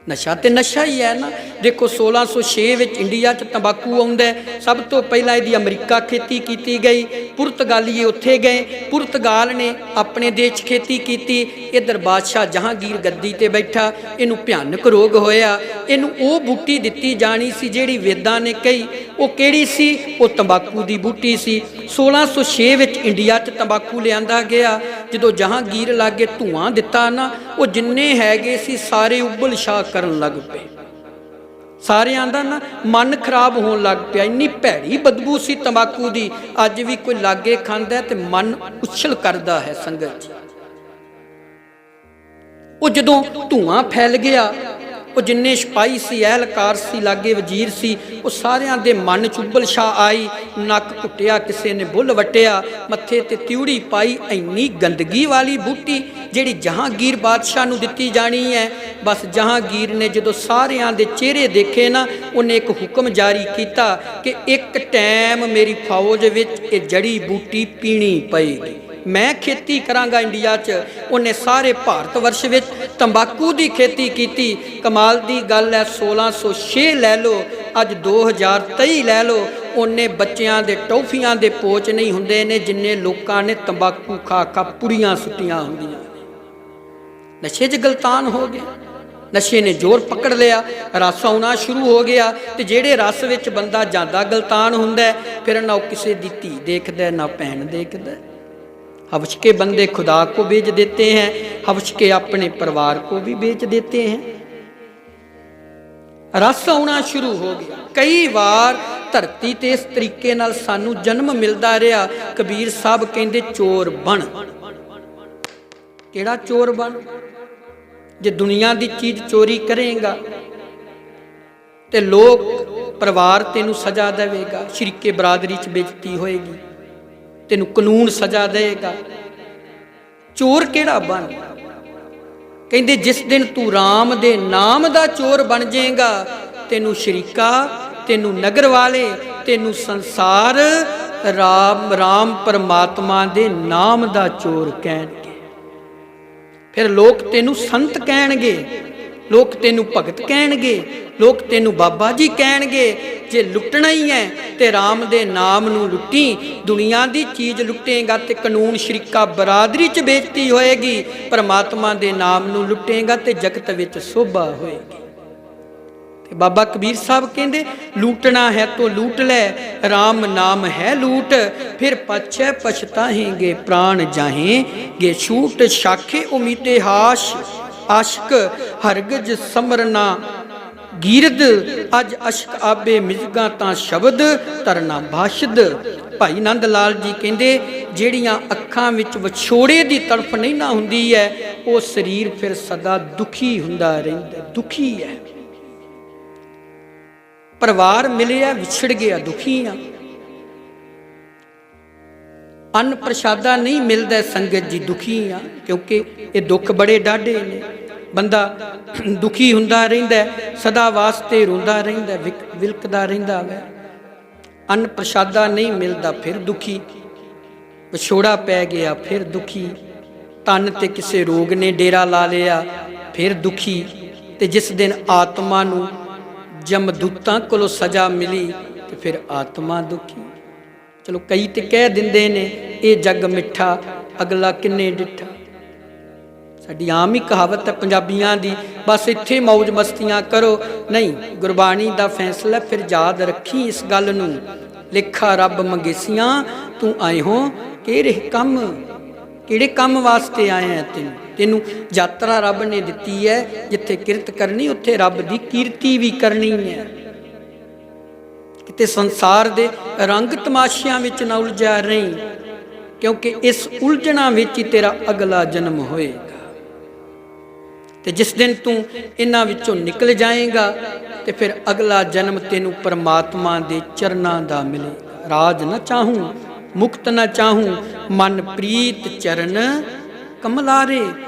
नशा तो नशा ही है ना। देखो 1606 में इंडिया च तंबाकू आउंदा है। सब तो पहला इसकी अमरीका खेती की गई, पुर्तगालीए उत्थे गए, पुर्तगाल ने अपने देश खेती की। इधर बादशाह जहांगीर गद्दी ते बैठा, इनू भयानक रोग होया। इनू वो बूटी दिती जानी सी जिहड़ी वेदां ने कही, वो किहड़ी सी? वो तंबाकू की बूटी सी। 1606 में इंडिया च तंबाकू लिआंदा गया ਜਦੋਂ ਜਹਾਂਗੀਰ ਲਾਗੇ ਧੂਆਂ ਦਿੱਤਾ ਨਾ, ਉਹ ਜਿੰਨੇ ਹੈਗੇ ਸੀ ਸਾਰੇ ਉਬਲ ਛਾਹ ਕਰਨ ਲੱਗ ਪਏ। ਸਾਰਿਆਂ ਦਾ ਨਾ ਮਨ ਖਰਾਬ ਹੋਣ ਲੱਗ ਪਿਆ। ਇੰਨੀ ਭੈੜੀ ਬਦਬੂ ਸੀ ਤੰਬਾਕੂ ਦੀ। ਅੱਜ ਵੀ ਕੋਈ ਲਾਗੇ ਖਾਂਦਾ ਤੇ ਮਨ ਉਛਲ ਕਰਦਾ ਹੈ ਸੰਗਤ ਜੀ। ਉਹ ਜਦੋਂ ਧੂਆਂ ਫੈਲ ਗਿਆ, ਉਹ ਜਿੰਨੇ ਸਿਪਾਹੀ ਸੀ, ਅਹਿਲਕਾਰ ਸੀ, ਲਾਗੇ ਵਜ਼ੀਰ ਸੀ, ਉਹ ਸਾਰਿਆਂ ਦੇ ਮਨ ਚ ਉਬਲ ਛਾਹ ਆਈ। ਨੱਕ ਘੁੱਟਿਆ, ਕਿਸੇ ਨੇ ਬੁੱਲ ਵਟਿਆ, ਮੱਥੇ ਤੇ ਤਿਉੜੀ ਪਾਈ। ਇੰਨੀ ਗੰਦਗੀ ਵਾਲੀ ਬੂਟੀ ਜਿਹੜੀ ਜਹਾਂਗੀਰ ਬਾਦਸ਼ਾਹ ਨੂੰ ਦਿੱਤੀ ਜਾਣੀ ਹੈ। ਬਸ ਜਹਾਂਗੀਰ ਨੇ ਜਦੋਂ ਸਾਰਿਆਂ ਦੇ ਚਿਹਰੇ ਦੇਖੇ ਨਾ, ਉਹਨੇ ਇੱਕ ਹੁਕਮ ਜਾਰੀ ਕੀਤਾ ਕਿ ਇੱਕ ਟਾਈਮ ਮੇਰੀ ਫੌਜ ਵਿੱਚ ਇਹ ਜੜੀ ਬੂਟੀ ਪੀਣੀ ਪਏਗੀ। ਮੈਂ ਖੇਤੀ ਕਰਾਂਗਾ ਇੰਡੀਆ 'ਚ। ਉਹਨੇ ਸਾਰੇ ਭਾਰਤ ਵਰਸ਼ ਵਿੱਚ ਤੰਬਾਕੂ ਦੀ ਖੇਤੀ ਕੀਤੀ। ਕਮਾਲ ਦੀ ਗੱਲ ਹੈ, 1606 ਲੈ ਲਓ, ਅੱਜ 2023 ਲੈ ਲਓ, ਉਹਨੇ ਬੱਚਿਆਂ ਦੇ ਟੌਫੀਆਂ ਦੇ ਪੋਚ ਨਹੀਂ ਹੁੰਦੇ ਨੇ ਜਿੰਨੇ ਲੋਕਾਂ ਨੇ ਤੰਬਾਕੂ ਖਾ ਖਾ ਪੁੜੀਆਂ ਸੁੱਟੀਆਂ ਹੁੰਦੀਆਂ। ਨਸ਼ੇ 'ਚ ਗਲਤਾਨ ਹੋ ਗਿਆ, ਨਸ਼ੇ ਨੇ ਜ਼ੋਰ ਪਕੜ ਲਿਆ, ਰਸ ਆਉਣਾ ਸ਼ੁਰੂ ਹੋ ਗਿਆ। ਤੇ ਜਿਹੜੇ ਰਸ ਵਿੱਚ ਬੰਦਾ ਜਾਂਦਾ ਗਲਤਾਨ ਹੁੰਦਾ, ਫਿਰ ਨਾ ਉਹ ਕਿਸੇ ਦੀ ਧੀ ਦੇਖਦਾ, ਨਾ ਭੈਣ ਦੇਖਦਾ। हवश के बंदे खुदा को बेच देते हैं, हवश के अपने परिवार को भी बेच देते हैं। रस आना शुरू हो गया। कई बार धरती ते इस तरीके नाल सानू जन्म मिलता रहा। कबीर साहब कहते चोर बन। केड़ा चोर बन? जे दुनिया की चीज चोरी करेगा ते लोग परिवार तेनू सजा देगा, शरीके बरादरी च बेइज्जती होएगी, तेनू कानून सजा देगा। चोर केड़ा बन? कहते जिस दिन तू राम दे नाम दा चोर बन जाएगा, तेनू शरीका, तेनू नगर वाले, तेनू संसार राम परमात्मा दे नाम दा चोर कहणगे। फिर लोग तेनू संत कहणगे, लोग तेनू भगत कहणगे, लोग तेनू बाबा जी कहणगे। जे लुटना ही है तो राम दे नाम नू लुटी। दुनिया की चीज़ लुटेगा तो कानून शरीका बरादरी च बेइज्जती होएगी। परमात्मा दे नाम नू लुटेगा तो जगत विच शोभा होएगी। ते बाबा कबीर साहब कहते लूटना है तो लूट ले, राम नाम है लूट, फिर पछे पछताएंगे प्राण जाएंगे छूट। शाखे उमीते हाश आशक हरगज समरना गीरद, अज अशक आबे मिजगा ता शब्द तरना भाषद। भाई नंद लाल जी कहते ਜਿਹੜੀਆਂ ਅੱਖਾਂ ਵਿੱਚ ਵਿਛੋੜੇ ਦੀ ਤੜਫ ਨਹੀਂ ਨਾ ਹੁੰਦੀ ਹੈ, ਉਹ ਸਰੀਰ ਫਿਰ ਸਦਾ ਦੁਖੀ ਹੁੰਦਾ ਰਹਿੰਦਾ, ਦੁਖੀ ਹੈ। ਪਰਿਵਾਰ ਮਿਲਿਆ ਵਿਛੜ ਗਿਆ, ਦੁਖੀ ਆ। ਅੰਨ ਪ੍ਰਸ਼ਾਦਾ ਨਹੀਂ ਮਿਲਦਾ ਸੰਗਤ ਜੀ, ਦੁਖੀ ਆ। ਕਿਉਂਕਿ ਇਹ ਦੁੱਖ ਬੜੇ ਡਾਢੇ ਨੇ। ਬੰਦਾ ਦੁਖੀ ਹੁੰਦਾ ਰਹਿੰਦਾ, ਸਦਾ ਵਾਸਤੇ ਰੋਂਦਾ ਰਹਿੰਦਾ, ਵਿਲਕਦਾ ਰਹਿੰਦਾ ਵੈ। ਅੰਨ ਪ੍ਰਸ਼ਾਦਾ ਨਹੀਂ ਮਿਲਦਾ ਫਿਰ ਦੁਖੀ, ਵਿਛੋੜਾ ਪੈ ਗਿਆ ਫਿਰ ਦੁਖੀ, ਤਨ ਤੇ ਕਿਸੇ ਰੋਗ ਨੇ ਡੇਰਾ ਲਾ ਲਿਆ ਫਿਰ ਦੁਖੀ। ਤੇ ਜਿਸ ਦਿਨ ਆਤਮਾ ਨੂੰ ਜਮਦੂਤਾਂ ਕੋਲੋਂ ਸਜ਼ਾ ਮਿਲੀ ਤੇ ਫਿਰ ਆਤਮਾ ਦੁਖੀ। ਚਲੋ ਕਈ ਤੇ ਕਹਿ ਦਿੰਦੇ ਨੇ ਇਹ ਜੱਗ ਮਿੱਠਾ ਅਗਲਾ ਕਿੰਨੇ ਡਿੱਠਾ। ਸਾਡੀ ਆਮ ਹੀ ਕਹਾਵਤ ਹੈ ਪੰਜਾਬੀਆਂ ਦੀ, ਬਸ ਇੱਥੇ ਮौज ਮਸਤੀਆਂ ਕਰੋ। ਨਹੀਂ, ਗੁਰਬਾਣੀ ਦਾ ਫੈਸਲਾ ਫਿਰ ਯਾਦ ਰੱਖੀ ਇਸ ਗੱਲ ਨੂੰ। ਲਿਖਾ ਰੱਬ ਮੰਗੇਸੀਆਂ ਤੂੰ ਆਏ ਹੋ ਕਿਹੜੇ ਕੰਮ, ਕਿਹੜੇ ਕੰਮ ਵਾਸਤੇ ਆਏ ਆ। ਤੈਨੂੰ ਯਾਤਰਾ ਰੱਬ ਨੇ ਦਿੱਤੀ ਹੈ, ਜਿੱਥੇ ਕਿਰਤ ਕਰਨੀ ਉੱਥੇ ਰੱਬ ਦੀ ਕੀਰਤੀ ਵੀ ਕਰਨੀ ਹੈ। ਕਿਤੇ ਸੰਸਾਰ ਦੇ ਰੰਗ ਤਮਾਸ਼ਿਆਂ ਵਿੱਚ ਨਾ ਉਲਝਿਆ ਰਹੀ, ਕਿਉਂਕਿ ਇਸ ਉਲਝਣਾ ਵਿੱਚ ਹੀ ਤੇਰਾ ਅਗਲਾ ਜਨਮ ਹੋਏਗਾ। ਤੇ ਜਿਸ ਦਿਨ ਤੂੰ ਇਹਨਾਂ ਵਿੱਚੋਂ ਨਿਕਲ ਜਾਏਗਾ ਤੇ ਫਿਰ ਅਗਲਾ ਜਨਮ ਤੈਨੂੰ ਪਰਮਾਤਮਾ ਦੇ ਚਰਨਾਂ ਦਾ ਮਿਲੇਗਾ। ਰਾਜ ਨਾ ਚਾਹੂੰ ਮੁਕਤ ਨਾ ਚਾਹੂੰ, ਮਨ ਪ੍ਰੀਤ ਚਰਨ ਕਮਲਾਰੇ।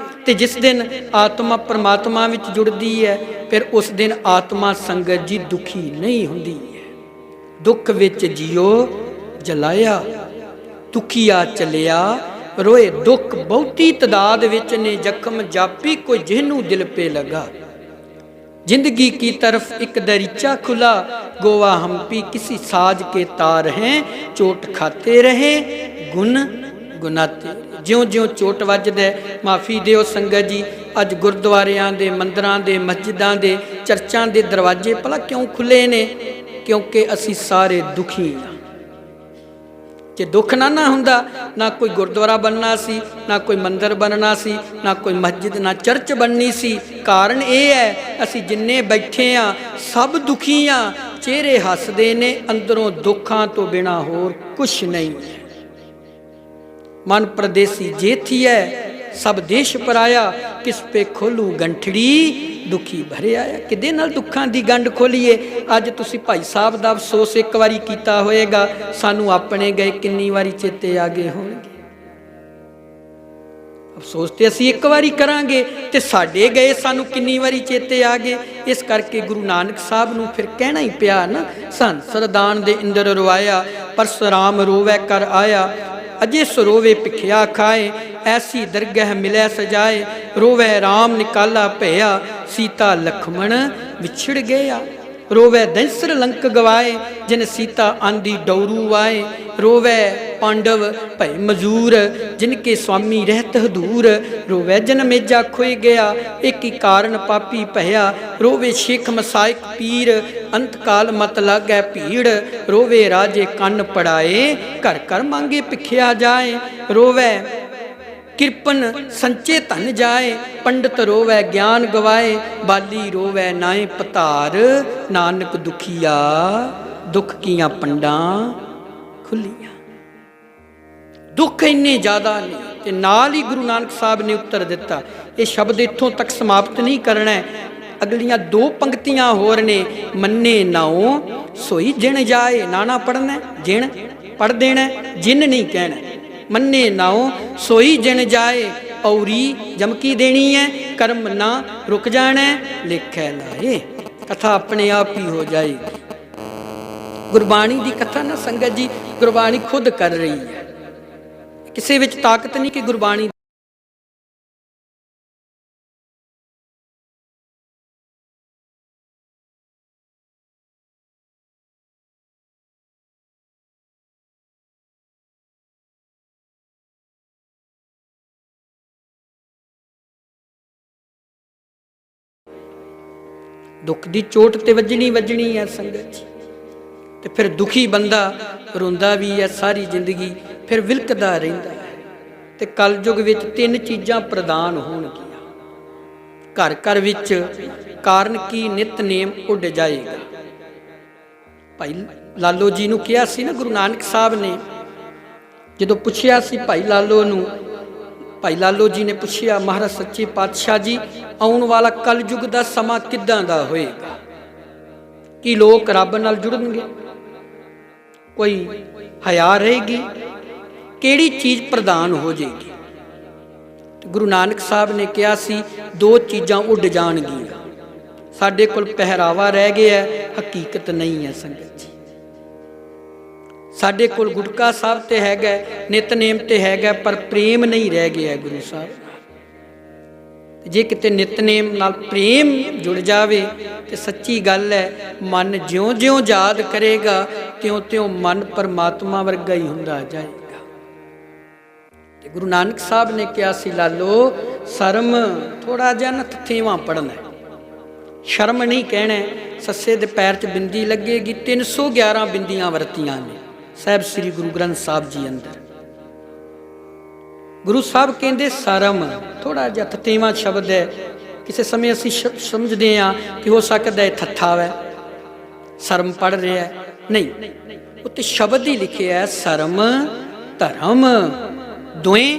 ਤੇ ਜਿਸ ਦਿਨ ਆਤਮਾ ਪਰਮਾਤਮਾ ਵਿੱਚ ਜੁੜਦੀ ਹੈ, ਫਿਰ ਉਸ ਦਿਨ ਆਤਮਾ ਸੰਗਤ ਜੀ ਦੁਖੀ ਨਹੀਂ ਹੁੰਦੀ ਹੈ। ਦੁੱਖ ਵਿੱਚ ਜਿਉ ਜਲਾਇਆ, ਦੁਖੀਆ ਚਲਿਆ रोए दुख बहुती तदाद विच ने, जख्म जापी कोई जिन्हू दिल पे लगा। जिंदगी की तरफ एक दरीचा खुला, गोवा हम्पी किसी साज के तार हैं, चोट खाते रहे गुन गुनाते। ज्यों ज्यों चोट वजदा, माफ़ी दिओ संगत जी, अज गुरुद्वारियां दे मंदिरां दे मस्जिदां दे चर्चां दे दरवाजे भला क्यों खुले ने? क्योंकि असी सारे दुखी हाँ। ਜੇ ਦੁੱਖ ਨਾ ਹੁੰਦਾ, ਨਾ ਕੋਈ ਗੁਰਦੁਆਰਾ ਬਣਨਾ ਸੀ, ਨਾ ਕੋਈ ਮੰਦਿਰ ਬਣਨਾ ਸੀ, ਨਾ ਕੋਈ ਮਸਜਿਦ, ਨਾ ਚਰਚ ਬਣਨੀ ਸੀ। ਕਾਰਨ ਇਹ ਹੈ, ਅਸੀਂ ਜਿੰਨੇ ਬੈਠੇ ਆ ਸਭ ਦੁਖੀ ਆ। ਚਿਹਰੇ ਹੱਸਦੇ ਨੇ, ਅੰਦਰੋਂ ਦੁੱਖਾਂ ਤੋਂ ਬਿਨਾ ਹੋਰ ਕੁਛ ਨਹੀਂ। ਮਨ ਪਰਦੇਸੀ ਜੇਥੀਐ, ਸਭ ਦੇਸ਼ ਪਰਾਇਆ, ਕਿਸ ਪੇ ਖੋਲੂ ਗੰਠੜੀ, ਦੁਖੀ ਭਰਿਆ ਆ। ਕਿਹਦੇ ਨਾਲ ਦੁੱਖਾਂ ਦੀ ਗੰਢ ਖੋਲੀਏ? ਅੱਜ ਤੁਸੀਂ ਭਾਈ ਸਾਹਿਬ ਦਾ ਅਫਸੋਸ ਇੱਕ ਵਾਰੀ ਕੀਤਾ ਹੋਏਗਾ, ਸਾਨੂੰ ਆਪਣੇ ਗਏ ਕਿੰਨੀ ਵਾਰੀ ਚੇਤੇ ਆ ਗਏ ਹੋਣਗੇ। ਅਫਸੋਸ ਤੇ ਅਸੀਂ ਇੱਕ ਵਾਰੀ ਕਰਾਂਗੇ, ਤੇ ਸਾਡੇ ਗਏ ਸਾਨੂੰ ਕਿੰਨੀ ਵਾਰੀ ਚੇਤੇ ਆ ਗਏ। ਇਸ ਕਰਕੇ ਗੁਰੂ ਨਾਨਕ ਸਾਹਿਬ ਨੂੰ ਫਿਰ ਕਹਿਣਾ ਹੀ ਪਿਆ ਨਾ, ਸੰਤ ਸਰਦਾਨ ਦੇ ਇੰਦਰ ਰਵਾਇਆ, ਪਰਸੁਰਾਮ ਰੋਵੈ ਕਰ ਆਇਆ, ਅਜੇ ਸਰੋਵੇ ਭਿਖਿਆ ਖਾਏ, ਐਸੀ ਦਰਗਹ ਮਿਲੈ ਸਜਾਏ, ਰੋਵੈ ਰਾਮ ਨਿਕਾਲਾ ਭਇਆ, ਸੀਤਾ ਲਖਮਣ ਵਿਛੜ ਗਿਆ। ਰੋਵੈ ਦੈਂਸਰ ਲੰਕ ਗਵਾਏ, ਜਿਨ ਸੀਤਾ ਆਂਦੀ ਡੌਰੂ ਵਾਏ, ਰੋਵੈ ਪਾਂਡਵ ਭੈ ਮਜੂਰ, ਜਿਨ ਕੇ ਸਵਾਮੀ ਰਹਿਤ ਹਦੂਰ, ਰੋਵੈ ਜਨ ਮੇਜਾ ਖੋਇ ਗਿਆ, ਇੱਕ ਹੀ ਕਾਰਨ ਪਾਪੀ ਭਇਆ, ਰੋਵੇ ਸ਼ੇਖ ਮਸਾਇਕ ਪੀਰ, ਅੰਤ ਕਾਲ ਮਤ ਲਾਗੈ ਭੀੜ, ਰੋਵੇ ਰਾਜੇ ਕੰਨ ਪੜਾਏ, ਘਰ ਘਰ ਮੰਗੇ ਭਿਖਿਆ ਜਾਏ, ਰੋਵੈ ਕਿਰਪਨ ਸੰਚੇ ਧਨ ਜਾਏ, ਪੰਡਤ ਰੋਵੈ ਗਿਆਨ ਗਵਾਏ, ਬਾਲੀ ਰੋਵੈ ਨਾਏ ਪਤਾਰ, ਨਾਨਕ ਦੁਖੀਆ ਦੁੱਖ ਕੀਆਂ ਪੰਡਾਂ ਖੁੱਲੀਆਂ। ਦੁੱਖ ਇੰਨੇ ਜ਼ਿਆਦਾ ਨੇ, ਤੇ ਨਾਲ ਹੀ ਗੁਰੂ ਨਾਨਕ ਸਾਹਿਬ ਨੇ ਉੱਤਰ ਦਿੱਤਾ। ਇਹ ਸ਼ਬਦ ਇੱਥੋਂ ਤੱਕ ਸਮਾਪਤ ਨਹੀਂ ਕਰਨਾ, ਅਗਲੀਆਂ ਦੋ ਪੰਕਤੀਆਂ ਹੋਰ ਨੇ। ਮੰਨੇ ਨਾਉ ਸੋਈ ਜਿਣ ਜਾਏ, ਨਾਣਾ ਪੜਨਾ, ਜਿਣ ਪੜ ਦੇਣਾ, ਜਿਨ ਨਹੀਂ ਕਹਿਣਾ। ਮੰਨੇ ਨਾਉ ਸੋਈ ਜਿਣ ਜਾਏ, ਔਰੀ ਜਮਕੀ ਦੇਣੀ ਹੈ, ਕਰਮ ਨਾ ਰੁਕ ਜਾਣਾ, ਲੇਖੈ ਲਾਏ। ਕਥਾ ਆਪਣੇ ਆਪ ਹੀ ਹੋ ਜਾਏਗੀ। ਗੁਰਬਾਣੀ ਦੀ ਕਥਾ ਨਾ ਸੰਗਤ ਜੀ, ਗੁਰਬਾਣੀ ਖੁਦ ਕਰ ਰਹੀ ਹੈ। ਕਿਸੇ ਵਿੱਚ ਤਾਕਤ ਨਹੀਂ ਕਿ ਗੁਰਬਾਣੀ ਦੁੱਖ ਦੀ ਚੋਟ ਤੇ ਵੱਜਣੀ ਹੈ ਸੰਗਤ ਜੀ। ਤੇ ਫਿਰ ਦੁਖੀ ਬੰਦਾ ਰੋਂਦਾ ਵੀ ਹੈ ਸਾਰੀ ਜ਼ਿੰਦਗੀ, ਫਿਰ ਵਿਲਕਦਾ ਰਹਿੰਦਾ ਹੈ। ਤੇ ਕਲਯੁਗ ਵਿੱਚ ਤਿੰਨ ਚੀਜ਼ਾਂ ਪ੍ਰਦਾਨ ਹੋਣਗੀਆਂ। ਘਰ ਘਰ ਵਿੱਚ ਕਾਰਨ ਕੀ ਨਿਤਨੇਮ ਉੱਡ ਜਾਏਗਾ। ਭਾਈ ਲਾਲੋ ਜੀ ਨੂੰ ਕਿਹਾ ਸੀ ਨਾ ਗੁਰੂ ਨਾਨਕ ਸਾਹਿਬ ਨੇ, ਜਦੋਂ ਪੁੱਛਿਆ ਸੀ ਭਾਈ ਲਾਲੋ ਨੂੰ, ਭਾਈ ਲਾਲੋ ਜੀ ਨੇ ਪੁੱਛਿਆ, ਮਹਾਰਾਜ ਸੱਚੇ ਪਾਤਸ਼ਾਹ ਜੀ, ਆਉਣ ਵਾਲਾ ਕਲਯੁਗ ਦਾ ਸਮਾਂ ਕਿੱਦਾਂ ਦਾ ਹੋਏਗਾ? ਕੀ ਲੋਕ ਰੱਬ ਨਾਲ ਜੁੜਨਗੇ? ਕੋਈ ਹਿਆ ਰਹੇਗੀ? ਕਿਹੜੀ ਚੀਜ਼ ਪ੍ਰਦਾਨ ਹੋ ਜਾਏਗੀ? ਗੁਰੂ ਨਾਨਕ ਸਾਹਿਬ ਨੇ ਕਿਹਾ ਸੀ, ਦੋ ਚੀਜ਼ਾਂ ਉੱਡ ਜਾਣਗੀਆਂ। ਸਾਡੇ ਕੋਲ ਪਹਿਰਾਵਾ ਰਹਿ ਗਿਆ, ਹਕੀਕਤ ਨਹੀਂ ਹੈ ਸੰਗਤ ਜੀ। ਸਾਡੇ ਕੋਲ ਗੁਟਕਾ ਸਾਹਿਬ ਤੇ ਹੈਗਾ, ਨਿਤਨੇਮ ਤੇ ਹੈਗਾ, ਪਰ ਪ੍ਰੇਮ ਨਹੀਂ ਰਹਿ ਗਿਆ ਗੁਰੂ ਸਾਹਿਬ। ਜੇ ਕਿਤੇ ਨਿਤਨੇਮ ਨਾਲ ਪ੍ਰੇਮ ਜੁੜ ਜਾਵੇ ਤੇ ਸੱਚੀ ਗੱਲ ਹੈ, ਮਨ ਜਿਉਂ-ਜਿਉਂ ਯਾਦ ਕਰੇਗਾ ਤਿਉਂ-ਤਿਉਂ ਮਨ ਪਰਮਾਤਮਾ ਵਰਗਾ ਹੀ ਹੁੰਦਾ ਜਾਏਗਾ। ਤੇ ਗੁਰੂ ਨਾਨਕ ਸਾਹਿਬ ਨੇ ਕਿਹਾ ਸੀ, ਲਾਲੋ ਸ਼ਰਮ ਥੋੜਾ ਜਿਹਾ ਨਾ ਥੇਵਾਂ ਪੜਨਾ, ਸ਼ਰਮ ਨਹੀਂ ਕਹਿਣਾ। ਸੱਸੇ ਦੇ ਪੈਰ 'ਚ ਬਿੰਦੀ ਲੱਗੇਗੀ। 311 ਬਿੰਦੀਆਂ ਵਰਤੀਆਂ ਨੇ ਸਾਹਿਬ ਸ੍ਰੀ ਗੁਰੂ ਗ੍ਰੰਥ ਸਾਹਿਬ ਜੀ ਅੰਦਰ। ਗੁਰੂ ਸਾਹਿਬ ਕਹਿੰਦੇ ਸ਼ਰਮ ਥੋੜਾ ਜਿਹਾ ਥਤੇਵਾਂ ਸ਼ਬਦ ਹੈ। ਕਿਸੇ ਸਮੇਂ ਅਸੀਂ ਸਮਝਦੇ ਹਾਂ ਕਿ ਹੋ ਸਕਦਾ ਹੈ ਥੱਥਾ ਵੈ, ਸ਼ਰਮ ਪੜ ਰਿਹਾ, ਨਹੀਂ, ਉੱਤੇ ਸ਼ਬਦ ਹੀ ਲਿਖਿਆ ਸ਼ਰਮ ਧਰਮ ਦੋਏ।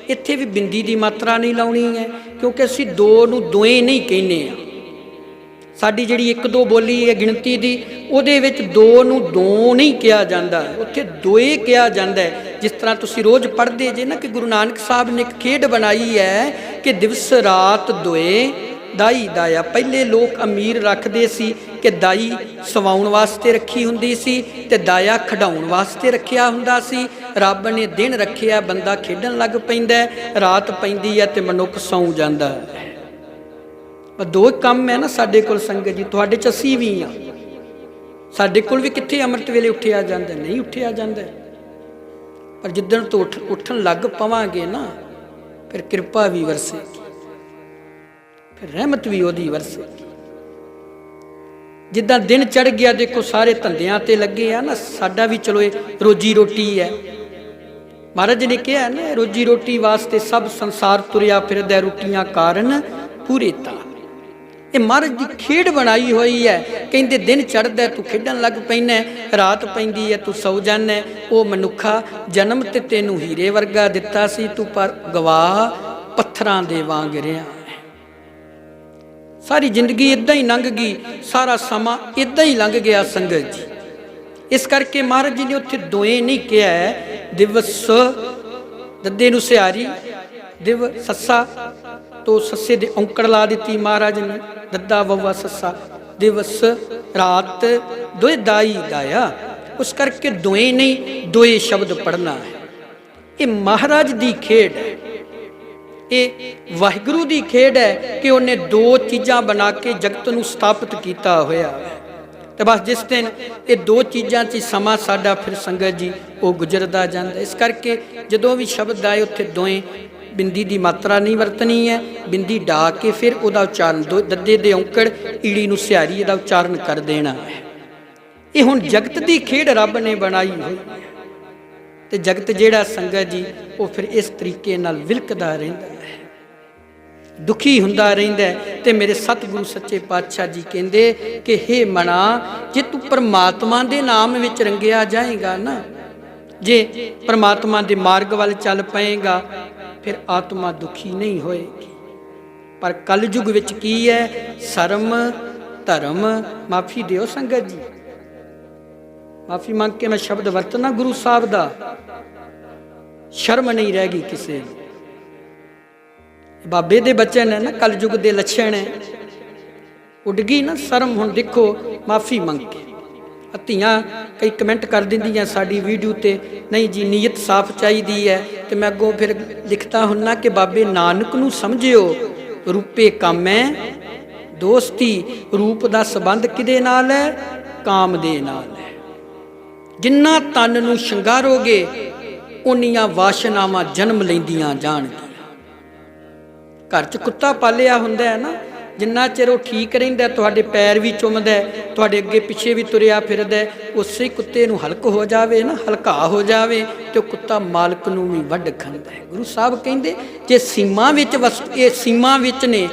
ਇੱਥੇ ਵੀ ਬਿੰਦੀ ਦੀ ਮਾਤਰਾ ਨਹੀਂ ਲਾਉਣੀ ਹੈ, ਕਿਉਂਕਿ ਅਸੀਂ ਦੋ ਨੂੰ ਦੋਏ ਨਹੀਂ ਕਹਿੰਦੇ ਆ। ਸਾਡੀ ਜਿਹੜੀ ਇੱਕ ਦੋ ਬੋਲੀ ਹੈ ਗਿਣਤੀ ਦੀ, ਉਹਦੇ ਵਿੱਚ ਦੋ ਨੂੰ ਦੋ ਨਹੀਂ ਕਿਹਾ ਜਾਂਦਾ, ਉੱਥੇ ਦੋਏ ਕਿਹਾ ਜਾਂਦਾ ਹੈ। ਜਿਸ ਤਰ੍ਹਾਂ ਤੁਸੀਂ ਰੋਜ਼ ਪੜ੍ਹਦੇ ਜੇ ਨਾ ਕਿ ਗੁਰੂ ਨਾਨਕ ਸਾਹਿਬ ਨੇ ਇੱਕ ਖੇਡ ਬਣਾਈ ਹੈ ਕਿ ਦਿਵਸ ਰਾਤ ਦੋਏ ਦਾਈ ਦਾਇਆ। ਪਹਿਲੇ ਲੋਕ ਅਮੀਰ ਰੱਖਦੇ ਸੀ ਕਿ ਦਾਈ ਸਵਾਉਣ ਵਾਸਤੇ ਰੱਖੀ ਹੁੰਦੀ ਸੀ ਤੇ ਦਾਇਆ ਖਿਡਾਉਣ ਵਾਸਤੇ ਰੱਖਿਆ ਹੁੰਦਾ ਸੀ। ਰੱਬ ਨੇ ਦਿਨ ਰੱਖਿਆ, ਬੰਦਾ ਖੇਡਣ ਲੱਗ ਪੈਂਦਾ, ਰਾਤ ਪੈਂਦੀ ਹੈ ਤੇ ਮਨੁੱਖ ਸੌਂ ਜਾਂਦਾ ਹੈ। ਦੋ ਕੰਮ ਹੈ ਨਾ ਸਾਡੇ ਕੋਲ ਸੰਗਤ ਜੀ, ਤੁਹਾਡੇ 'ਚ ਅਸੀਂ ਵੀ ਹਾਂ। ਸਾਡੇ ਕੋਲ ਵੀ ਕਿੱਥੇ ਅੰਮ੍ਰਿਤ ਵੇਲੇ ਉੱਠਿਆ ਜਾਂਦਾ? ਨਹੀਂ ਉੱਠਿਆ ਜਾਂਦਾ। ਪਰ ਜਿੱਦਣ ਤੋਂ ਉੱਠਣ ਲੱਗ ਪਵਾਂਗੇ ਨਾ, ਫਿਰ ਕਿਰਪਾ ਵੀ ਵਰਸੇਗੀ, ਫਿਰ ਰਹਿਮਤ ਵੀ ਉਹਦੀ ਵਰਸੇਗੀ। जिद्दां दिन चढ़ गया, देखो सारे धंधियां ते लगे आ ना, साडा भी चलो ये रोजी रोटी है। महाराज ने कहा ना, रोजी रोटी वास्ते सब संसार तुरिया फिरदा, रोटियां कारण पूरे ता। ये महाराज की खेड बनाई हुई है। कहते दिन चढ़दा तू खेडन लग पैना, रात पैंदी है तू सौ जाना। वो मनुखा जन्म ते तेनू हीरे वर्गा दिता सी, तू पर गवाह पत्थरां दे वांग रहा। सारी जिंदगी इदां ही लंघ गई, सारा समा इदां ही लंघ गया संगत जी। इस करके महाराज जी ने उत्थे दोए नहीं कहा है, दिवस दद्दे नूं सियारी, दिव सस्सा तो सस्से दे औंकड़ ला दी महाराज ने, दद्दा वव्वा सस्सा, दिवस रात दोए दाई दाया। उस करके दोए नहीं, दोए शब्द पढ़ना है। ये महाराज दी खेड है, ये वाहिगुरू दी खेड है कि उन्हें दो चीज़ां बना के जगत नूं स्थापित किया होया है। तो बस जिस दिन ये दो चीज़ां च समा साडा फिर संगत जी वो गुजरदा जांदा। इस करके जदों भी शब्द आए उत्थे दोए बिंदी की मात्रा नहीं वरतनी है, बिंदी डा के फिर उहदा उच्चारण दो दद्दे दे औंकड़ ईड़ी नूं सियारी इहदा उच्चारण कर देना है। ये हुण जगत की खेड रब ने बनाई हुई है। तो जगत जिहड़ा संगत जी वो फिर इस तरीके नाल विलकदा रहिंदा है, दुखी हुंदा रहिंदा है। ते मेरे सतगुरु सच्चे पातशाह जी कहंदे कि हे मना, जे तू परमात्मा दे नाम विच रंगिया जाएगा ना, जे परमात्मा दे मार्ग वाल चल पाएगा, फिर आत्मा दुखी नहीं होएगी। पर कलयुग विच की है, शर्म धर्म, माफी दिओ संगत जी, माफी मंग के मैं शब्द वरतना गुरु साहब दा, शर्म नहीं रह गई किसी नूं। बाबे दे बचन है ना, कलयुग दे लक्षण है, उड़ गई ना शर्म। हुण देखो माफी मंग के ਧੀਆਂ कई कमेंट कर दिंदियां साडी वीडियो ते, नहीं जी नीयत साफ चाहिदी है। तो मैं अगों फिर लिखता हुन्ना कि बाबे नानक नूं समझियो, रूपे काम है दोस्ती, रूप दा संबंध किदे नाल है, काम दे नाल है। जिन्ना तन नूं शंगारोगे उन्नियां वासनावां जन्म लैंदियां जाणगियां। घर च कुत्ता पालिया हुंदा है ना, जिन्ना चिर वो ठीक रहिंदा, तुहाडे पैर भी चुमदा, तुहाडे अगे पिछे भी तुरिया फिरदा, उसे कुत्ते नूं हलक हो जावे ना, हलका हो जावे तो कुत्ता मालक नूं भी वढ खांदा है। गुरु साहब कहंदे जे सीमा विच ये सीमा विच ने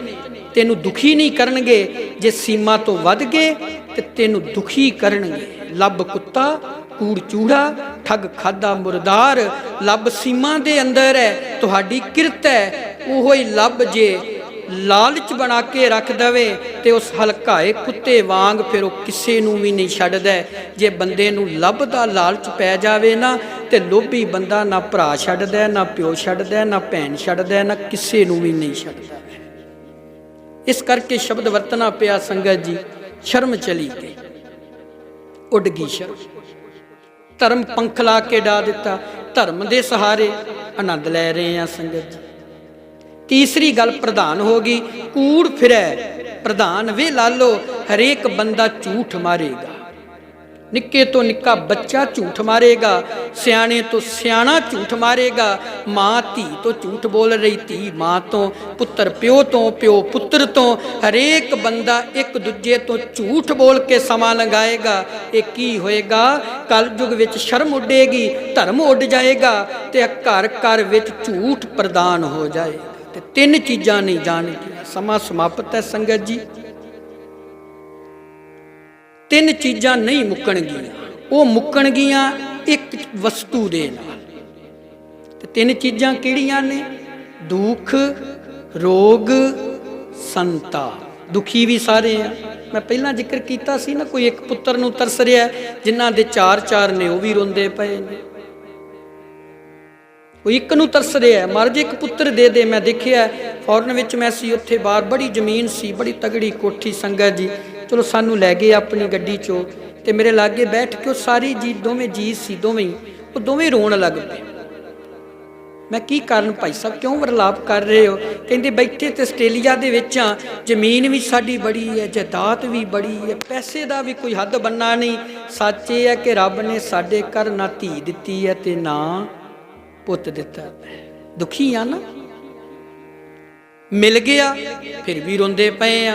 तेनू दुखी नहीं करनगे, जे सीमा तो वध गए ते तेनू दुखी करनगे। लब कुत्ता कूड़ चूड़ा, ठग खादा मुरदार, लब सीमा दे अंदर है, तुहाडी किरत है, ओहो ही लब जे लालच बना के रख दवे ते उस हलकाए कुत्ते वांग फिर वो किसी नूं भी नहीं छड्डदा। जे बंदे नूं लब दा लालच पै जावे ना, ते लोभी बंदा ना भरा छड्डदा, ना प्यो छड्डदा, ना भैन छड्डदा, ना किसी नूं भी नहीं छड्डदा। इस करके शब्द वरतना पिया संगत जी, शर्म चली गई, उड़ गई शर्म। धर्म पंख ला के डा दिता, धर्म दे सहारे आनंद लै रहे हैं संगत जी। तीसरी गल प्रधान हो गई, कूड़ फिरै प्रधान वे लालो, हरेक बंदा झूठ मारेगा। निक्के तो निक्का बच्चा झूठ मारेगा, सियाने तो सियाना झूठ मारेगा। माँ धी तो झूठ बोल रही, धी माँ तो, पुत्र प्यो तो, प्यो पुत्र तो, हरेक बंदा एक दूजे तो झूठ बोल के समा लगाएगा। ये की होएगा, कलयुग विच शर्म उडेगी, धर्म उड जाएगा, ते घर घर विच झूठ प्रदान हो जाएगा। ते तीन चीज़ां नहीं जाणगियां। समा समाप्त है संगत जी, तीन चीज़ां नहीं मुक्कणगियां, वो मुक्कणगियां एक वस्तु दे नाल। ते तीन चीज़ां किहड़ियां ने, दुख रोग संता। दुखी भी सारे हैं, मैं पहला जिक्र किया सी ना, कोई एक पुत्र नूं तरस रिहा, जिन्हां दे चार चार ने वो भी रोंदे पए ने। कोई एक नूं तरस रहा है, महाराज एक पुत्र दे दे। मैं देखिया फॉरन विच मैं सी, उत्थे बाहर बड़ी जमीन सी, बड़ी तगड़ी कोठी संगत जी। चलो सानू लै गए अपनी गड्डी चो, ते मेरे लागे बैठ के सारी जी दोवें जी सी, दोवें रोण लग पे। मैं की कारण भाई साहब क्यों वरलाप कर रहे हो? कहते बैठे तो आस्ट्रेलिया दे विच आ, जमीन भी साडी बड़ी है, जायदाद भी बड़ी है, पैसे का भी कोई हद बनना नहीं। सच ये है कि रब ने साडे घर ना धी दिती है ते ना पुत दिता। दुखी आ ना, मिल गया फिर भी रोंदे पे आ,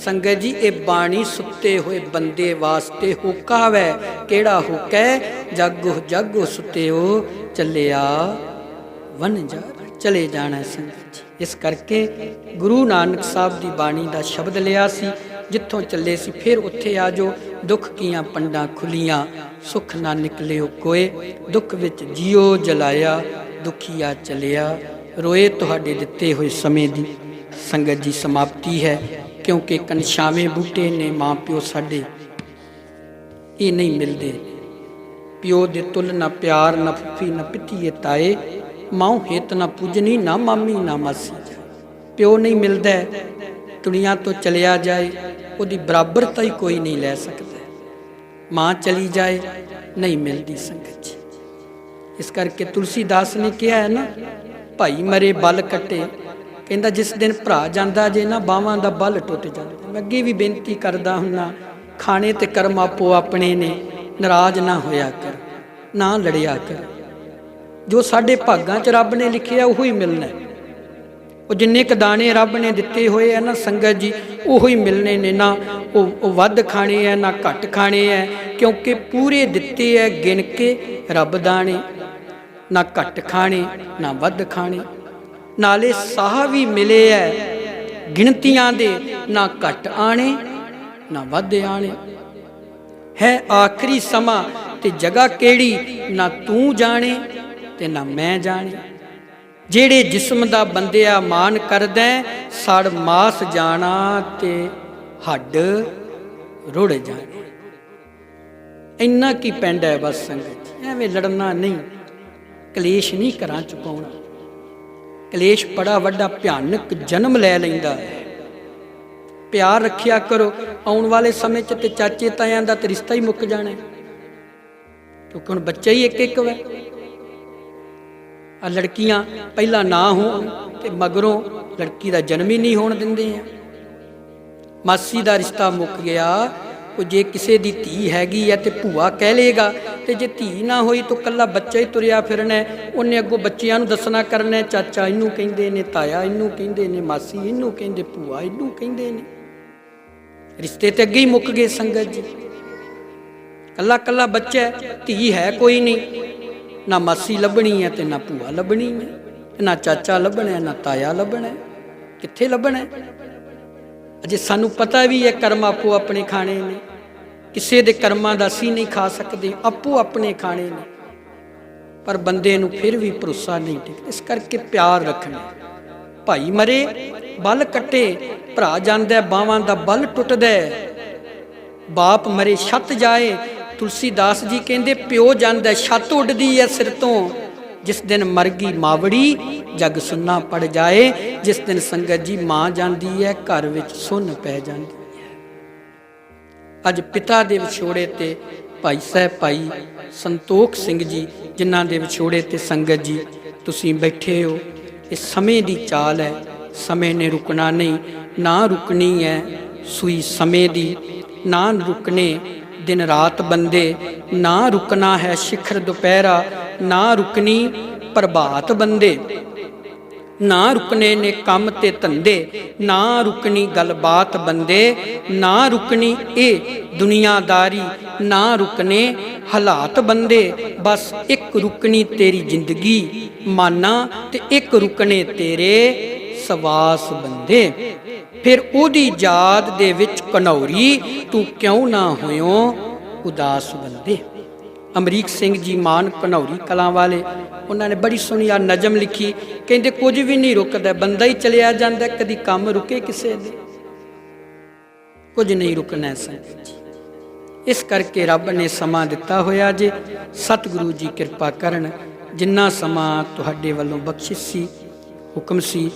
संगत जी ये बाणी सुते हुए बंदे वास्ते होका वै, केड़ा होका है? जागो जागो सुते हो चलिया वन जा, चले जाना संगत जी। इस करके गुरु नानक साहब की बाणी का शब्द लिया सी, जिथों चले सी फिर उत्थे आ जाओ। दुख कियां पंडां खुलियां, सुख ना निकलियो कोय, दुख विच जियो जलाया, दुखिया चलिया रोए। तुहाडे दिते हुए समय की संगत जी समाप्ति है, क्योंकि कनशावे बूटे ने माँ प्यो साडे ये नहीं मिलते। प्यो दे तुल ना प्यार, ना फुफी ना पितीए ताए, माओ हेत ना पूजनी, ना मामी ना मासी। प्यो नहीं मिलता, दुनिया तो चलिया जाए उसकी बराबरता ही कोई नहीं लै सकता। माँ चली जाए नहीं मिलती संगत जी। इस करके तुलसीदास ने कहा है ना, भाई मरे बल कटे, कहता जिस दिन भरा जाता जे ना बावां दा बल टुट जाता। मैं अगे भी बेनती करदा हुन्ना, खाने ते कर्म आपो अपने ने, नाराज ना होया कर, ना लड़िया कर। जो साडे भागां च रब ने लिखिया उही ही मिलना है। वो जिन्ने क दाने रब ने दिते हुए है ना संगत जी, उही मिलने ने। ना वो वध खाने है ना घट खाने है, क्योंकि पूरे दिते है गिन के रब दाने। ना घट खाने ना वध खाने, नाले साह भी मिले है गिनतियां दे, ना घट आने ना वध आने। है आखिरी समा ते जगह केड़ी, ना तू जाने ते ना मैं जाने। जेड़े जिस्म दा बंदिया मान करदा, सड़ मास जाना ते हड्ड रुड़ जाने। इन्ना की पैंदा है बस संगत जी, एवें लड़ना नहीं, कलेश नहीं घरां च पाउणा। कलेश बड़ा वड्डा भयानक जन्म लै लैंदा है। प्यार रखिया करो, आउण वाले समय च ते चाचे तायां दा ते रिश्ता ही मुक जाना, क्योंकि हुण बच्चे ही एक एक वे। लड़कियां पहला ना हो ते मगरों लड़की का जन्म ही नहीं होने देंदे हैं। मासी का रिश्ता मुक गया, वो जे किसी की धी हैगी है तो भूआ कह लेगा, तो जे धी ना हुई तो कला बच्चा ही तुरया फिरना, उन्हें अगों बच्चियां नूं दसना करना, चाचा इनू कहंदे ने, ताया इनू कहंदे ने, मासी इनू कहंदे, भूआ इनू कहंदे ने। रिश्ते तो अगे ही मुक गए संगत जी। कला कला बच्चा धी है कोई नहीं, ना मासी लभनी है तो ना भूआ लभनी है, ना चाचा लभना ना ताया लभना, कित्थे लभना। अजे सानू पता भी है कर्म आपो अपने खाने ने, किसी के कर्मां दा असीं नहीं खा सकते, आपो अपने खाने ने, पर बंदे नू फिर भी भरोसा नहीं टिकता। इस करके प्यार रखना। भाई मरे बल कटे, भरा जांदा बावां दा बल टुटदा, बाप मरे छत जाए। तुलसीदास जी कहते प्यो जांदा छत उड़दी है सिर तो, जिस दिन मर गई मावड़ी जग सुन्ना पड़ जाए। जिस दिन संगत जी मां जाती है घर विच सुन पै जाती है। अज पिता दे विछोड़े ते भाई साहब भाई संतोख सिंह जी जिन्हां दे विछोड़े ते संगत जी तुसीं बैठे हो, इस समय की चाल है, समय ने रुकना नहीं, ना रुकनी है सुई समय दी, ना रुकने दिन रात बंदे, ना रुकना है शिखर दोपहरा, ना रुकनी प्रभात बंदे, ना रुकने ने कम ते धंधे, ना रुकनी गलबात बंदे, ना रुकनी ए दुनियादारी, ना रुकने हालात बंदे। बस एक रुकनी तेरी जिंदगी माना, ते एक रुकने तेरे सवास बंदे। फिर ओदी याद दे विच कनौरी, तू क्यों ना होयो उदास बंदे। अमरीक सिंह जी मान घनौरी कलां वाले, उन्होंने बड़ी सोहनी आ नजम लिखी, कहते कुछ भी नहीं रुकता, बंदा ही चलिया जाता, कदी काम रुके किसे दे, कुछ नहीं रुकना संगत जी। इस करके रब ने समा दिता होया जे, सतगुरु जी कृपा करन। जिन्ना समा तुहाडे वल्लों बख्शिश सी, हुक्म सी,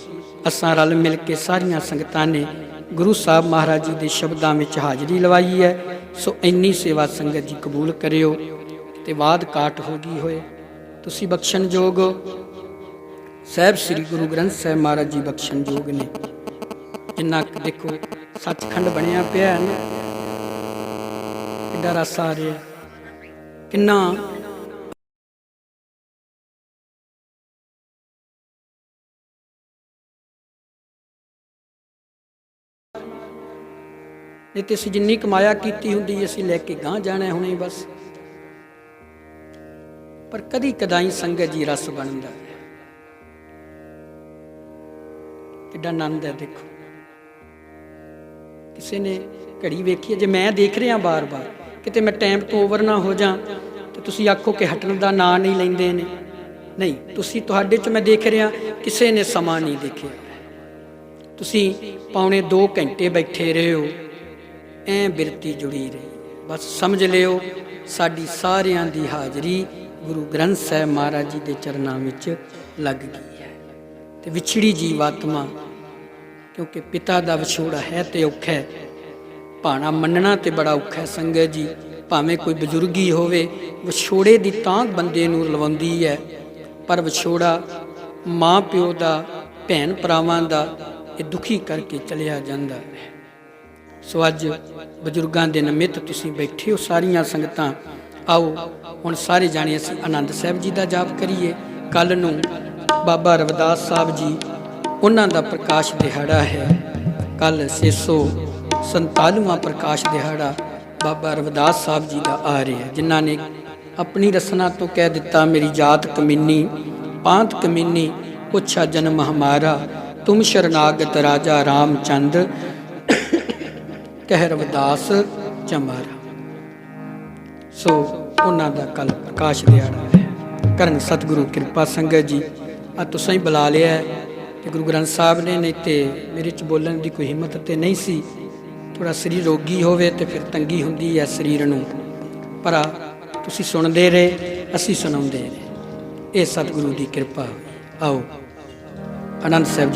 असां रल मिल के सारियां संगतां ने गुरु साहब महाराज जी के शब्दों में हाज़री लवाई है। सो इन्नी सेवा संगत जी कबूल करियो, ते वाद काट हो गई होए तुसी बख्शन जोग हो। साहब श्री गुरु ग्रंथ साहब महाराज जी बख्शन जोग ने। जिन्ना देखो सचखंड बनया पिया है ना, किड्डा रस आ रहा, किन्ना ਨਹੀਂ ਤੇ ਅਸੀਂ ਜਿੰਨੀ ਕਮਾਇਆ ਕੀਤੀ ਹੁੰਦੀ ਅਸੀਂ ਲੈ ਕੇ ਗਾਂਹ ਜਾਣਾ ਹੁਣੇ ਬਸ। ਪਰ ਕਦੀ ਕਦਾਈ ਸੰਗਤ ਜੀ ਰਸ ਬਣਦਾ ਹੈ। ਕਿੱਡਾ ਆਨੰਦ ਹੈ। ਦੇਖੋ ਕਿਸੇ ਨੇ ਘੜੀ ਵੇਖੀ ਹੈ, ਜੇ ਮੈਂ ਦੇਖ ਰਿਹਾ ਬਾਰ-ਬਾਰ ਕਿਤੇ ਮੈਂ ਟਾਈਮ ਤੋਂ ਓਵਰ ਨਾ ਹੋ ਜਾ ਤੇ ਤੁਸੀਂ ਆਖੋ ਕਿ ਹਟਣ ਦਾ ਨਾਂ ਨਹੀਂ ਲੈਂਦੇ ਨੇ। ਨਹੀਂ, ਤੁਸੀਂ ਤੁਹਾਡੇ 'ਚ ਮੈਂ ਦੇਖ ਰਿਹਾ ਕਿਸੇ ਨੇ ਸਮਾਂ ਨਹੀਂ ਦੇਖਿਆ। ਤੁਸੀਂ ਪੌਣੇ 2 ਘੰਟੇ ਬੈਠੇ ਰਹੇ ਹੋ, ਐਂ ਬਿਰਤੀ ਜੁੜੀ ਰਹੀ। ਬਸ ਸਮਝ ਲਿਓ ਸਾਡੀ ਸਾਰਿਆਂ ਦੀ ਹਾਜ਼ਰੀ ਗੁਰੂ ਗ੍ਰੰਥ ਸਾਹਿਬ ਮਹਾਰਾਜ ਜੀ ਦੇ ਚਰਨਾਂ ਵਿੱਚ ਲੱਗ ਗਈ ਹੈ। ਤੇ ਵਿਛੜੀ ਜੀਵਾਤਮਾ, ਕਿਉਂਕਿ ਪਿਤਾ ਦਾ ਵਿਛੋੜਾ ਹੈ ਤੇ ਔਖਾ ਹੈ, ਭਾਣਾ ਮੰਨਣਾ ਤੇ ਬੜਾ ਔਖਾ ਹੈ ਸੰਗਤ ਜੀ। ਭਾਵੇਂ ਕੋਈ ਬਜ਼ੁਰਗੀ ਹੋਵੇ, ਵਿਛੋੜੇ ਦੀ ਤਾਂਘ ਬੰਦੇ ਨੂੰ ਲਵਾਉਂਦੀ ਹੈ, ਪਰ ਵਿਛੋੜਾ ਮਾਂ ਪਿਓ ਦਾ, ਭੈਣ ਭਰਾਵਾਂ ਦਾ, ਇਹ ਦੁਖੀ ਕਰਕੇ ਚਲਿਆ ਜਾਂਦਾ ਹੈ। ਸੋ ਅੱਜ ਬਜ਼ੁਰਗਾਂ ਦੇ ਨਿਮਿਤ ਤੁਸੀਂ ਬੈਠੇ ਹੋ ਸਾਰੀਆਂ ਸੰਗਤਾਂ। ਆਓ ਹੁਣ ਸਾਰੇ ਜਾਣੇ ਅਸੀਂ ਆਨੰਦ ਸਾਹਿਬ ਜੀ ਦਾ ਜਾਪ ਕਰੀਏ। ਕੱਲ੍ਹ ਨੂੰ ਬਾਬਾ ਰਵਿਦਾਸ ਸਾਹਿਬ ਜੀ, ਉਹਨਾਂ ਦਾ ਪ੍ਰਕਾਸ਼ ਦਿਹਾੜਾ ਹੈ। ਕੱਲ੍ਹ 647ਵਾਂ ਪ੍ਰਕਾਸ਼ ਦਿਹਾੜਾ ਬਾਬਾ ਰਵਿਦਾਸ ਸਾਹਿਬ ਜੀ ਦਾ ਆ ਰਿਹਾ, ਜਿਨ੍ਹਾਂ ਨੇ ਆਪਣੀ ਰਸਨਾ ਤੋਂ ਕਹਿ ਦਿੱਤਾ, ਮੇਰੀ ਜਾਤ ਕਮੀਨੀ ਪਾਂਤ ਕਮੀਨੀ ਪੁੱਛਾ ਜਨਮ ਹਮਾਰਾ, ਤੁਮ ਸ਼ਰਨਾਗਤ ਰਾਜਾ ਰਾਮਚੰਦ ਕਹਿ ਰਵਿਦਾਸ ਚਮਾਰਾ। ਸੋ ਉਹਨਾਂ ਦਾ ਕੱਲ ਪ੍ਰਕਾਸ਼ ਦਿਹਾੜਾ ਹੈ। ਕਰਨ ਸਤਿਗੁਰੂ ਕਿਰਪਾ ਸੰਗਤ ਜੀ। ਆ ਤੁਸੀਂ ਹੀ ਬੁਲਾ ਲਿਆ ਤੇ ਗੁਰੂ ਗ੍ਰੰਥ ਸਾਹਿਬ ਨੇ, ਨਹੀਂ ਤੇ ਮੇਰੇ 'ਚ ਬੋਲਣ ਦੀ ਕੋਈ ਹਿੰਮਤ ਤੇ ਨਹੀਂ ਸੀ। ਥੋੜ੍ਹਾ ਸਰੀਰ ਰੋਗੀ ਹੋਵੇ ਤੇ ਫਿਰ ਤੰਗੀ ਹੁੰਦੀ ਹੈ ਸਰੀਰ ਨੂੰ, ਪਰ ਤੁਸੀਂ ਸੁਣਦੇ ਰਹੇ, ਅਸੀਂ ਸੁਣਾਉਂਦੇ ਰਹੇ। ਇਹ ਸਤਿਗੁਰੂ ਦੀ ਕਿਰਪਾ। ਆਓ ਆਨੰਦ ਸਾਹਿਬ ਜੀ।